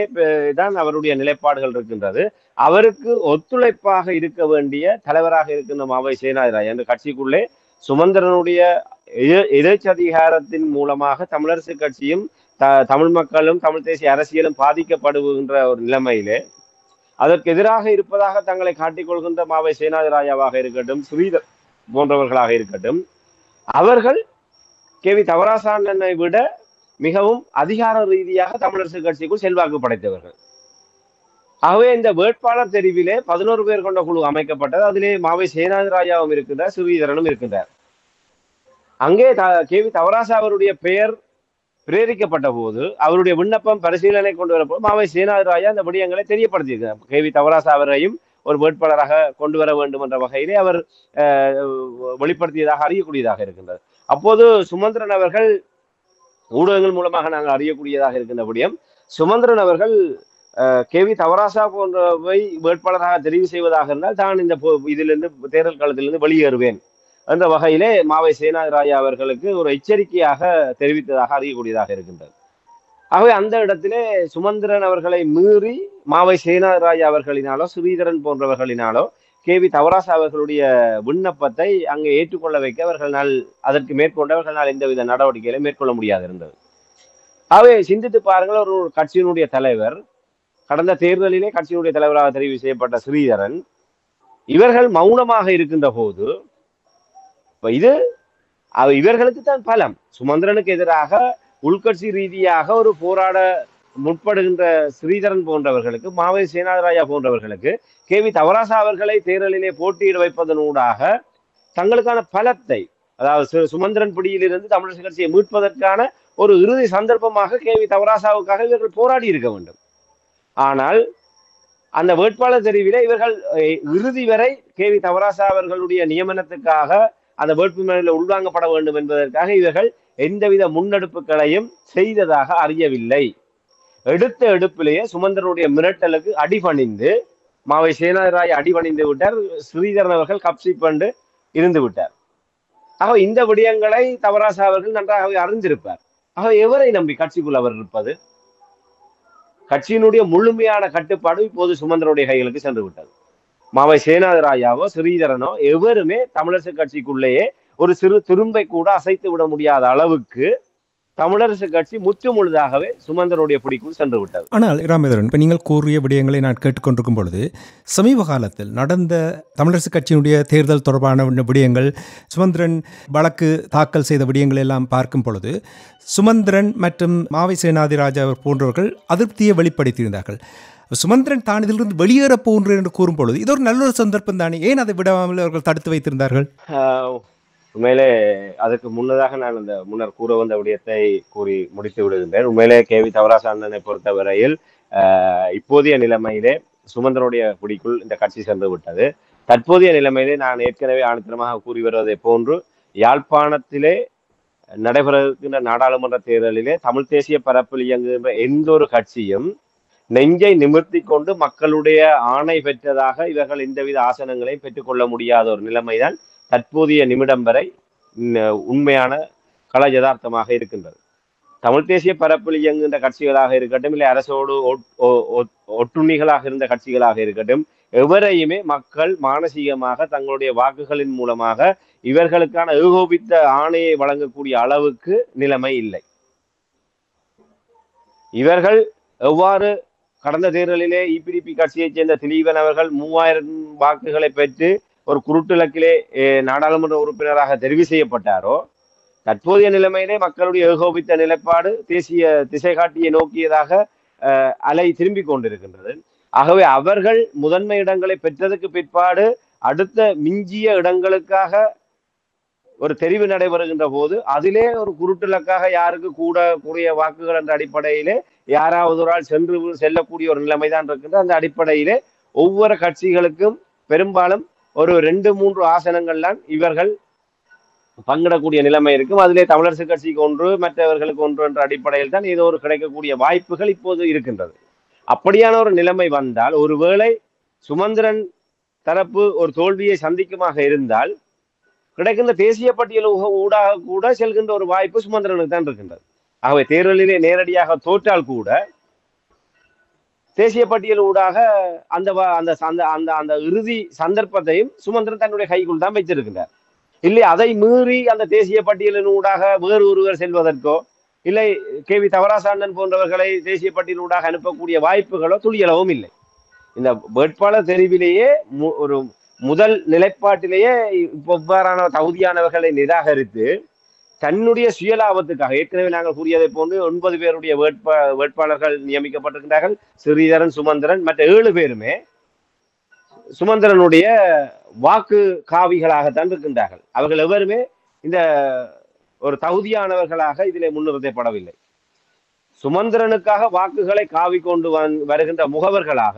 தான் அவருடைய நிலைப்பாடுகள் இருக்கின்றது. அவருக்கு ஒத்துழைப்பாக இருக்க வேண்டிய தலைவராக இருக்கின்ற மாவை சேனாதிராய் என்ற கட்சிக்குள்ளே சுமந்திரனுடைய எதிர்ச்சதிகாரத்தின் மூலமாக தமிழரசு கட்சியும் தமிழ் மக்களும் தமிழ் தேசிய அரசியலும் பாதிக்கப்படுகின்ற ஒரு நிலைமையிலே அதற்கு எதிராக இருப்பதாக தங்களை காட்டிக்கொள்கின்ற மாவை சேனாதிராஜாவாக இருக்கட்டும், ஸ்ரீதர் போன்றவர்களாக இருக்கட்டும், அவர்கள் கே.வி. தவராசாண்ணனை விட மிகவும் அதிகார ரீதியாக தமிழரசு கட்சிக்குள் செல்வாக்கு படைத்தவர்கள். ஆகவே இந்த வேட்பாளர் தெரிவிலே 11 பேர் கொண்ட குழு அமைக்கப்பட்டது. அதிலே மாவை சேனாதிராஜாவும் இருக்கின்றார், ஸ்ரீதரனும் இருக்கின்றார். அங்கே கே.வி. தவராசா அவருடைய பெயர் பிரேரிக்கப்பட்ட போது, அவருடைய விண்ணப்பம் பரிசீலனை கொண்டு வரப்போது மாவை சேனாதிராஜா அந்த விடயங்களை தெரியப்படுத்தியிருக்கிறார். கே.வி. தவராசா அவரையும் ஒரு வேட்பாளராக கொண்டு வர வேண்டும் என்ற வகையிலே அவர் வெளிப்படுத்தியதாக அறியக்கூடியதாக இருக்கின்றது. அப்போது சுமந்திரன் அவர்கள், ஊடகங்கள் மூலமாக நாங்கள் அறியக்கூடியதாக இருக்கின்ற விடயம், சுமந்திரன் அவர்கள் கே.வி. தவராசா போன்றவை வேட்பாளராக தெரிவு செய்வதாக இருந்தால் தான் இந்த இதிலிருந்து தேர்தல் காலத்திலிருந்து வெளியேறுவேன் என்ற வகையிலே மாவை சேனாதிராஜா அவர்களுக்கு ஒரு எச்சரிக்கையாக தெரிவித்ததாக அறியக்கூடியதாக இருக்கின்றது. ஆகவே அந்த இடத்திலே சுமந்திரன் அவர்களை மீறி மாவை சேனாதிராஜா அவர்களினாலோ ஸ்ரீதரன் போன்றவர்களினாலோ கே.வி. தவராசா அவர்களுடைய விண்ணப்பத்தை அங்கே ஏற்றுக்கொள்ள வைக்க அவர்களால், அதற்கு மேற்கொண்டவர்களால் எந்தவித நடவடிக்கைகளை மேற்கொள்ள முடியாது இருந்தது. ஆகவே சிந்தித்து பாருங்கள், ஒரு கட்சியினுடைய தலைவர், கடந்த தேர்தலிலே கட்சியினுடைய தலைவராக தெரிவு செய்யப்பட்ட ஸ்ரீதரன், இவர்கள் மௌனமாக இருக்கின்ற போது இது இவர்களுக்கு தான் பலம். சுமந்திரனுக்கு எதிராக உள்கட்சி ரீதியாக ஒரு போராட முற்படுகின்ற ஸ்ரீதரன் போன்றவர்களுக்கு, மாவை சேனாதிராஜா போன்றவர்களுக்கு கே.வி. தவராசா அவர்களை தேர்தலிலே போட்டியிட வைப்பதனூடாக தங்களுக்கான பலத்தை, அதாவது சுமந்திரன் பிடியிலிருந்து தமிழரசு கட்சியை மீட்பதற்கான ஒரு இறுதி சந்தர்ப்பமாக கே.வி. தவராசாவுக்காக இவர்கள் போராடி இருக்க வேண்டும். ஆனால் அந்த வேட்பாளர் தெரிவிலே இவர்கள் இறுதி வரை கே.வி. தவராசா அவர்களுடைய நியமனத்துக்காக அந்த வேட்புமனுவில் உள்வாங்கப்பட வேண்டும் என்பதற்காக இவர்கள் எந்தவித முன்னெடுப்புகளையும் செய்ததாக அறியவில்லை. எடுத்த எடுப்பிலேயே சுமந்திரனுடைய மிரட்டலுக்கு அடிபணிந்து மாவை சேனாதிராஜா அடிபணிந்து விட்டார். ஸ்ரீதரன் அவர்கள் கப்சி பண்டு இருந்து விட்டார். ஆக இந்த விடயங்களை தவராசா அவர்கள் நன்றாகவே அறிந்திருப்பார். ஆக எவரை நம்பி கட்சிக்குள் அவர் இருப்பது? கட்சியினுடைய முழுமையான கட்டுப்பாடு இப்போது சுமந்திரனுடைய கைகளுக்கு சென்று விட்டது. மாவை சேனாதிராஜாவோ ஸ்ரீதரனோ எவருமே தமிழரசு கட்சிக்குள்ளேயே ஒரு சிறு துரும்பை கூட அசைத்து விட முடியாத அளவுக்கு தமிழரசு கட்சி முற்று முழுதாகவே சுமந்திரனுடைய பிடிக்குள் சென்று விட்டது. ஆனால் ராமேந்திரன், இப்போ நீங்கள் கூறிய விடயங்களை நான் கேட்டுக்கொண்டிருக்கும் பொழுது, சமீப காலத்தில் நடந்த தமிழரசு கட்சியினுடைய தேர்தல் தொடர்பான விடயங்கள், சுமந்திரன் வழக்கு தாக்கல் செய்த விடயங்கள் எல்லாம் பார்க்கும் பொழுது, சுமந்திரன் மற்றும் மாவை சேனாதிராஜா போன்றவர்கள் அதிருப்தியை வெளிப்படுத்தியிருந்தார்கள். சுமந்திரன் தான் இதிலிருந்து வெளியேற போன்றேன் என்று கூறும் பொழுது இது ஒரு நல்ல ஒரு சந்தர்ப்பம் தானே, ஏன் அதை விடாமல் அவர்கள் தடுத்து வைத்திருந்தார்கள்? உண்மையிலே அதற்கு முன்னதாக நான் அந்த முன்னர் கூற வந்த விடயத்தை கூறி முடித்து விடுகின்றேன். உண்மையிலே கே.வி. தவராசா அண்ணனை பொறுத்தவரையில் இப்போதைய நிலைமையிலே சுமந்திரனுடைய பிடிக்குள் இந்த கட்சி சென்று விட்டது. தற்போதைய நிலைமையிலே நான் ஏற்கனவே ஆணித்தரமாக கூறி வருவதை போன்று, யாழ்ப்பாணத்திலே நடைபெற இருக்கின்ற நாடாளுமன்ற தேர்தலிலே தமிழ் தேசிய பரப்பில் இயங்குகின்ற எந்த ஒரு கட்சியும் நெஞ்சை நிமிர்த்தி கொண்டு மக்களுடைய ஆணை பெற்றதாக இவர்கள் எந்தவித ஆசனங்களையும் பெற்றுக்கொள்ள முடியாத ஒரு நிலைமைதான் தற்போதைய நிமிடம் வரை உண்மையான கள யதார்த்தமாக இருக்கின்றது. தமிழ் தேசிய பரப்பில் இயங்குகின்ற கட்சிகளாக இருக்கட்டும், இல்லை அரசோடு ஒட்டுண்ணிகளாக இருந்த கட்சிகளாக இருக்கட்டும், எவரையுமே மக்கள் மானசீகமாக தங்களுடைய வாக்குகளின் மூலமாக இவர்களுக்கான ஏகோபித்த ஆணையை வழங்கக்கூடிய அளவுக்கு நிலைமை இல்லை. இவர்கள் எவ்வாறு கடந்த தேர்தலிலே இபிடிபி கட்சியைச் சேர்ந்த திலீபன் அவர்கள் 3000 வாக்குகளை பெற்று ஒரு குருட்டுலக்கிலே நாடாளுமன்ற உறுப்பினராக தெரிவு செய்யப்பட்டாரோ, தற்போதைய நிலைமையிலே மக்களுடைய ஏகோபித்த நிலைப்பாடு தேசிய திசை காட்டியை நோக்கியதாக அலை திரும்பிக் கொண்டிருக்கின்றது. ஆகவே அவர்கள் முதன்மை இடங்களை பெற்றதுக்கு பிற்பாடு அடுத்த மிஞ்சிய இடங்களுக்காக ஒரு தெரிவு நடைபெறுகின்ற போது அதிலே ஒரு குருட்டுலக்காக யாருக்கு கூட கூடிய வாக்குகள் என்ற அடிப்படையிலே யாராவது ஒரு ஆள் செல்லக்கூடிய ஒரு நிலைமைதான் இருக்கின்ற. அந்த அடிப்படையிலே ஒவ்வொரு கட்சிகளுக்கும் பெரும்பாலும் ஒரு 2-3 ஆசனங்கள்லாம் இவர்கள் பங்கிடக்கூடிய நிலைமை இருக்கும். அதிலே தமிழரசு கட்சிக்கு ஒன்று, மற்றவர்களுக்கு ஒன்று என்ற அடிப்படையில் தான் ஏதோ ஒரு கிடைக்கக்கூடிய வாய்ப்புகள் இப்போது இருக்கின்றது. அப்படியான ஒரு நிலைமை வந்தால், ஒருவேளை சுமந்திரன் தரப்பு ஒரு தோல்வியை சந்திக்குமாக இருந்தால், கிடைக்கின்ற தேசிய பட்டியல் ஊடாக கூட செல்கின்ற ஒரு வாய்ப்பு சுமந்திரனுக்கு தான் இருக்கின்றது. ஆகவே தேர்தலிலே நேரடியாக தோற்றால் கூட தேசிய பட்டியல் ஊடாக அந்த அந்த இறுதி சந்தர்ப்பத்தையும் சுமந்திரன் தன்னுடைய கைக்குள் தான் வைத்திருக்கின்றார். இல்லை அதை மீறி அந்த தேசிய பட்டியலின் ஊடாக வேறு ஒருவர் செல்வதற்கோ, இல்லை கே.வி. தவராசா அண்ணன் போன்றவர்களை தேசிய பட்டியல் ஊடாக அனுப்பக்கூடிய வாய்ப்புகளோ துளியளவும் இல்லை. இந்த வேட்பாளர் தெரிவிலேயே ஒரு முதல் நிலைப்பாட்டிலேயே இவ்வாறான தகுதியானவர்களை நிராகரித்து தன்னுடைய சுயலாபத்துக்காக ஏற்கனவே நாங்கள் கூறியதை போன்று 9 பேருடைய வேட்பாளர்கள் நியமிக்கப்பட்டிருக்கிறார்கள். ஸ்ரீதரன், சுமந்திரன், மற்ற 7 பேருமே சுமந்திரனுடைய வாக்கு காவிகளாகத்தான் இருக்கின்றார்கள். அவர்கள் எவருமே இந்த ஒரு தகுதியானவர்களாக இதிலே முன்னிறுத்தப்படவில்லை. சுமந்திரனுக்காக வாக்குகளை காவி கொண்டு வருகின்ற முகவர்களாக,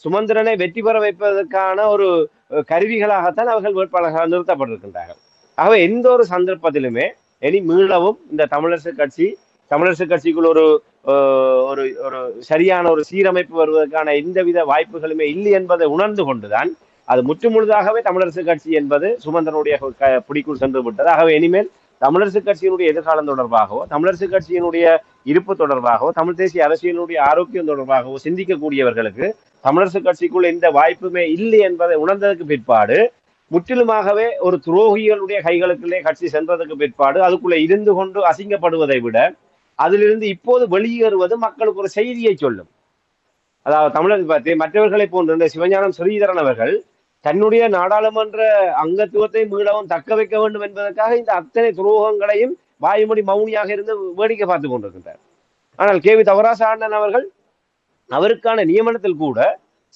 சுமந்திரனை வெற்றி பெற வைப்பதற்கான ஒரு கருவிகளாகத்தான் அவர்கள் வேட்பாளர்கள் நிறுத்தப்பட்டிருக்கின்றார்கள். ஆகவே எந்த ஒரு சந்தர்ப்பத்திலுமே இனி மீளவும் இந்த தமிழரசு கட்சிக்குள் ஒரு ஒரு ஒரு சரியான ஒரு சீரமைப்பு வருவதற்கான எந்தவித வாய்ப்புகளுமே இல்லை என்பதை உணர்ந்து கொண்டுதான் அது முற்றுமுழுதாகவே தமிழரசு கட்சி என்பது சுமந்திரனுடைய பிடிக்குள் சென்று விட்டது. ஆகவே இனிமேல் தமிழரசு கட்சியினுடைய எதிர்காலம் தொடர்பாகவோ, தமிழரசு கட்சியினுடைய இருப்பு தொடர்பாகவோ, தமிழ் தேசிய அரசியலுடைய ஆரோக்கியம் தொடர்பாகவோ சிந்திக்கக்கூடியவர்களுக்கு தமிழரசு கட்சிக்குள் எந்த வாய்ப்புமே இல்லை என்பதை உணர்ந்ததற்கு பிற்பாடு, முற்றிலுமாகவே ஒரு துரோகிகளுடைய கைகளுக்குள்ளே கட்சி சென்றதுக்கு பிற்பாடு அதுக்குள்ளே இருந்து கொண்டு அசிங்கப்படுவதை விட அதிலிருந்து இப்போது வெளியேறுவது மக்களுக்கு ஒரு செய்தியை சொல்லும். அதாவது தமிழர் பற்றி மற்றவர்களை போன்ற சிவஞானம் ஸ்ரீதரன் அவர்கள் தன்னுடைய நாடாளுமன்ற அங்கத்துவத்தை மீளவும் தக்க வைக்க வேண்டும் என்பதற்காக இந்த அத்தனை துரோகங்களையும் வாயுமொழி மௌனியாக இருந்து வேடிக்கை பார்த்து கொண்டிருக்கின்றார். ஆனால் கேவி தவராச அண்ணன் அவர்கள் அவருக்கான நியமனத்தில் கூட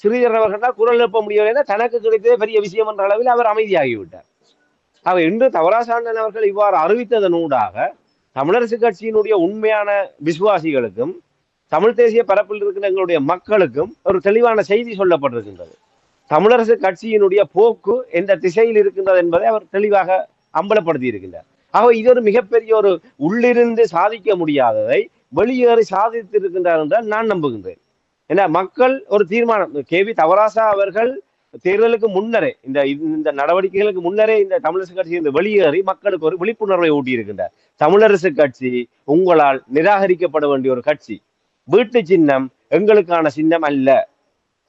ஸ்ரீதரன் அவர்கள் குரல் எழுப்ப முடியவில்லை, தனக்கு கிடைத்ததே பெரிய விஷயம் என்ற அளவில் அவர் அமைதியாகிவிட்டார். அவர் இன்று தவராச அண்ணன் அவர்கள் இவ்வாறு அறிவித்ததனூடாக தமிழரசு கட்சியினுடைய உண்மையான விசுவாசிகளுக்கும் தமிழ் தேசிய பரப்பில் இருக்கிற எங்களுடைய மக்களுக்கும் ஒரு தெளிவான செய்தி சொல்லப்பட்டிருக்கின்றது. தமிழரசு கட்சியினுடைய போக்கு எந்த திசையில் இருக்கின்றது என்பதை அவர் தெளிவாக அம்பலப்படுத்தி இருக்கின்றார். ஆக இது ஒரு மிகப்பெரிய ஒரு உள்ளிருந்து சாதிக்க முடியாததை வெளியேறி சாதித்திருக்கின்றார் என்றால் நான் நம்புகின்றேன். ஏன்னா மக்கள் ஒரு தீர்மானம், கேவி தவராசா அவர்கள் தேர்தலுக்கு முன்னரே இந்த நடவடிக்கைகளுக்கு முன்னரே இந்த தமிழரசு கட்சியிலிருந்து வெளியேறி மக்களுக்கு ஒரு விழிப்புணர்வை ஊட்டியிருக்கின்றார். தமிழரசு கட்சி உங்களால் நிராகரிக்கப்பட வேண்டிய ஒரு கட்சி, வீட்டு சின்னம் எங்களுக்கான சின்னம் அல்ல.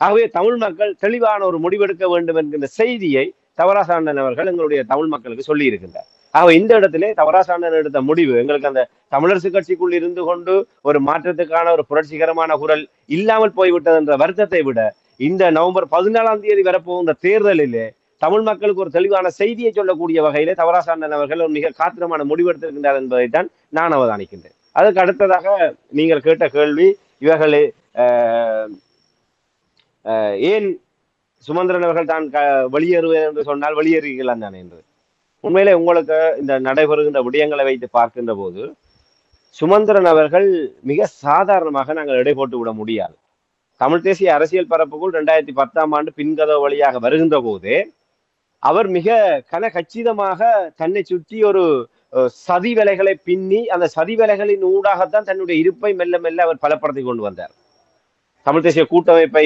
ஆகவே தமிழ் மக்கள் தெளிவான ஒரு முடிவெடுக்க வேண்டும் என்கின்ற செய்தியை தவராச அண்ணன் அவர்கள் எங்களுடைய தமிழ் மக்களுக்கு சொல்லி இருக்கின்றார். ஆக இந்த இடத்திலே தவராச அண்ணன் எடுத்த முடிவு எங்களுக்கு அந்த தமிழரசு கட்சிக்குள் இருந்து கொண்டு ஒரு மாற்றத்துக்கான ஒரு புரட்சிகரமான குரல் இல்லாமல் போய்விட்டது என்ற வருத்தத்தை விட, இந்த நவம்பர் 14ஆம் தேதி வரப்போகின்ற தேர்தலிலே தமிழ் மக்களுக்கு ஒரு தெளிவான செய்தியை சொல்லக்கூடிய வகையிலே தவராச அண்ணன் அவர்கள் ஒரு மிக காத்திரமான முடிவெடுத்திருக்கின்றார் என்பதைத்தான் நான் அவதானிக்கின்றேன். அதுக்கு அடுத்ததாக நீங்கள் கேட்ட கேள்வி, இவர்களே ஏன் சுமந்திரன் அவர்கள் தான் வெளியேறுவேன் என்று சொன்னால் வெளியேறுகிறான் தான் என்று. உண்மையிலே உங்களுக்கு இந்த நடைபெறுகின்ற விடயங்களை வைத்து பார்க்கின்ற போது சுமந்திரன் அவர்கள் மிக சாதாரணமாக நாங்கள் எடை போட்டு விட முடியாது. தமிழ் தேசிய அரசியல் பரப்புக்குள் 2010ஆம் ஆண்டு பின்கதவு வழியாக வருகின்ற போதே அவர் மிக கச்சிதமாக தன்னை சுற்றி ஒரு சதி வேலைகளை பின்னி அந்த சதி வேலைகளின் ஊடாகத்தான் தன்னுடைய இருப்பை மெல்ல மெல்ல அவர் பலப்படுத்தி கொண்டு வந்தார். தமிழ் தேசிய கூட்டமைப்பை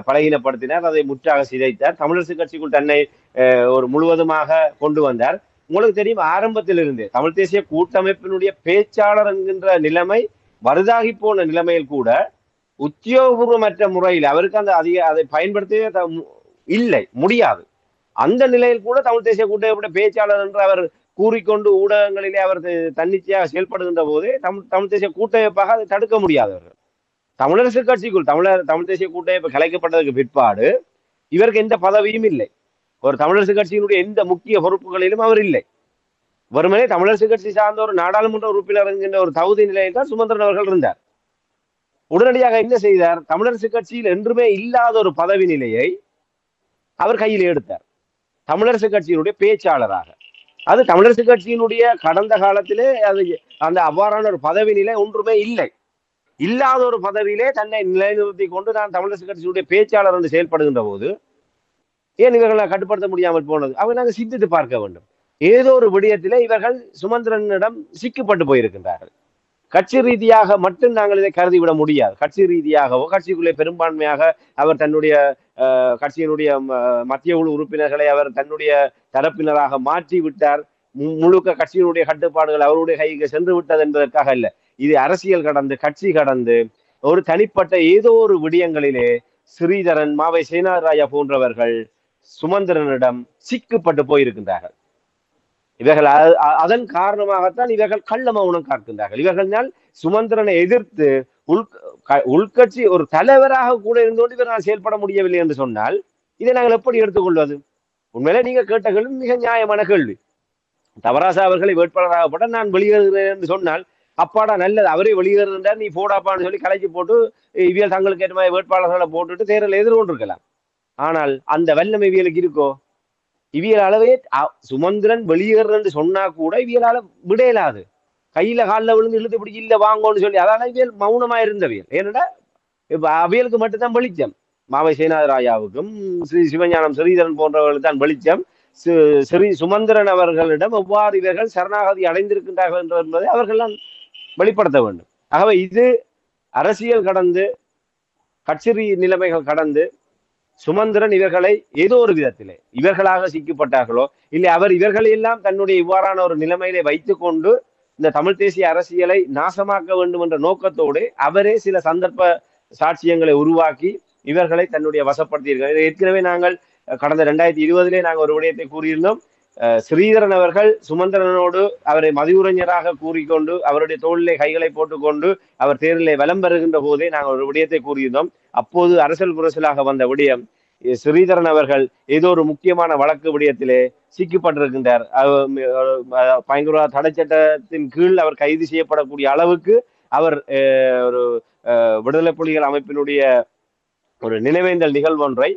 பலகீனப்படுத்தினார், அதை முற்றாக சிதைத்தார். தமிழரசு கட்சிக்குள் தன்னை ஒரு முழுவதுமாக கொண்டு வந்தார். உங்களுக்கு தெரியும், ஆரம்பத்திலிருந்து தமிழ் தேசிய கூட்டமைப்பினுடைய பேச்சாளர் என்கின்ற நிலைமை வருதாகி போன நிலைமையில் கூட உத்தியோகபூர்வமற்ற முறையில் அவருக்கு அந்த அதை பயன்படுத்தவே இல்லை, முடியாது. அந்த நிலையில் கூட தமிழ் தேசிய கூட்டமைப்புடைய பேச்சாளர் என்று அவர் கூறிக்கொண்டு ஊடகங்களிலே அவர் தன்னிச்சையாக செயல்படுகின்ற போதே தமிழ் தேசிய கூட்டமைப்பாக அதை தடுக்க முடியாதவர்கள். தமிழரசு கட்சிக்குள் தமிழ் தேசிய கூட்டமைப்பு கலைக்கப்பட்டதற்கு பிற்பாடு இவருக்கு எந்த பதவியும் இல்லை. ஒரு தமிழரசு கட்சியினுடைய எந்த முக்கிய பொறுப்புகளிலும் அவர் இல்லை. வெறுமனே தமிழரசு கட்சி சார்ந்த ஒரு நாடாளுமன்ற உறுப்பினர் என்கின்ற ஒரு தகுதி நிலையில் தான் சுமந்திரன் அவர்கள் இருந்தார். உடனடியாக என்ன செய்தார்? தமிழரசு கட்சியில் என்றுமே இல்லாத ஒரு பதவி நிலையை அவர் கையில் எடுத்தார், தமிழரசு கட்சியினுடைய பேச்சாளராக. அது தமிழரசு கட்சியினுடைய கடந்த காலத்திலே அது அந்த அவ்வாறான ஒரு பதவி நிலை ஒன்றுமே இல்லை. இல்லாத ஒரு பதவியிலே தன்னை நிலைநிறுத்தி கொண்டு நான் தமிழரசு கட்சியினுடைய பேச்சாளர் என்று செயல்படுகின்ற போது ஏன் இவர்களை கட்டுப்படுத்த முடியாமல் போனது? அவங்க நாங்கள் சிந்தித்து பார்க்க வேண்டும். ஏதோ ஒரு விடயத்திலே இவர்கள் சுமந்திரனிடம் சிக்கப்பட்டு போயிருக்கின்றார்கள். கட்சி ரீதியாக மட்டும் நாங்கள் இதை கருதிவிட முடியாது. கட்சி ரீதியாகவோ கட்சிக்குள்ளே பெரும்பான்மையாக அவர் தன்னுடைய கட்சியினுடைய மத்திய குழு உறுப்பினர்களை அவர் தன்னுடைய தரப்பினராக மாற்றி விட்டார். முழுக்க கட்சியினுடைய கட்டுப்பாடுகள் அவருடைய கைக்கு சென்று விட்டது என்பதற்காக அல்ல. இது அரசியல் கடந்து கட்சி கடந்து ஒரு தனிப்பட்ட ஏதோ ஒரு விடயங்களிலே ஸ்ரீதரன், மாவை சேனாராயா போன்றவர்கள் சுமந்திரனிடம் சிக்கப்பட்டு போயிருக்கின்றார்கள். இவர்கள் அதன் காரணமாகத்தான் இவர்கள் கள்ள மௌனம் காக்கின்றார்கள். இவர்களால் சுமந்திரனை எதிர்த்து உள்கட்சி ஒரு தலைவராக கூட இருந்தோண்டு இவர் நான் செயல்பட முடியவில்லை என்று சொன்னால் இதை நாங்கள் எப்படி எடுத்துக்கொள்வது? உண்மையிலே நீங்க கேட்ட கேள்வி மிக நியாயமான கேள்வி. தவராசா அவர்களை வேட்பாளராகப்பட்ட நான் வெளியேறுகிறேன் என்று சொன்னால் அப்பாடா நல்லது, அவரே வெளியேறுகின்றார், நீ போடாப்பான்னு சொல்லி கலைச்சு போட்டு இவியல் தங்களுக்கு ஏற்ற மாதிரி வேட்பாளர்களை போட்டுட்டு தேர்தலை எதிர்கொண்டிருக்கலாம். ஆனால் அந்த வல்லமை இவியலுக்கு இருக்கோ? இவியலாலவே சுமந்திரன் வெளியேறன்னு சொன்னா கூட இவியலால விடையலாது. கையில காலில் விழுந்து இழுத்து பிடிச்சி இல்ல வாங்கன்னு சொல்லி அதால இவியல் மௌனமா இருந்தவியல். ஏன்னா இப்ப அவியலுக்கு மட்டும்தான் வெளிச்சம். மாவை சேனாதராயாவுக்கும் ஸ்ரீ சிவஞானம் ஸ்ரீதரன் போன்றவர்களுக்கு தான் வெளிச்சம். ஸ்ரீ சுமந்திரன் அவர்களிடம் எவ்வாறு இவர்கள் சரணாகதி அடைந்திருக்கின்றார்கள் என்பதை அவர்கள் வெளிப்படுத்த வேண்டும். ஆகவே இது அரசியல் கடந்து கட்சி நிலைமைகள் கடந்து சுமந்திரன் இவர்களை ஏதோ ஒரு விதத்திலே இவர்களாக சிக்கப்பட்டார்களோ இல்லை அவர் இவர்களை எல்லாம் தன்னுடைய இவ்வாறான ஒரு நிலைமையிலே வைத்துக் கொண்டு இந்த தமிழ் தேசிய அரசியலை நாசமாக்க வேண்டும் என்ற நோக்கத்தோடு அவரே சில சந்தர்ப்ப சாட்சியங்களை உருவாக்கி இவர்களை தன்னுடைய வசப்படுத்தியிருக்கிறார். ஏற்கனவே நாங்கள் கடந்த 2020 நாங்கள் ஒரு விடயத்தை கூறியிருந்தோம். ஸ்ரீதரன் அவர்கள் சுமந்திரனோடு அவரை மதியுரைஞராக கூறிக்கொண்டு அவருடைய தோளிலே கைகளை போட்டுக்கொண்டு அவர் தேர்தலை வலம் பெறுகின்ற போதே நாங்கள் ஒரு விடயத்தை கூறியிருந்தோம். அப்போது அரசியல் புரசலாக வந்த விடயம் ஸ்ரீதரன் அவர்கள் ஏதோ ஒரு முக்கியமான வழக்கு விடயத்திலே சிக்கப்பட்டிருக்கின்றார். பயங்கரவாத தடை சட்டத்தின் கீழ் அவர் கைது செய்யப்படக்கூடிய அளவுக்கு அவர் ஒரு விடுதலை புலிகள் அமைப்பினுடைய ஒரு நினைவேந்தல் நிகழ்வொன்றை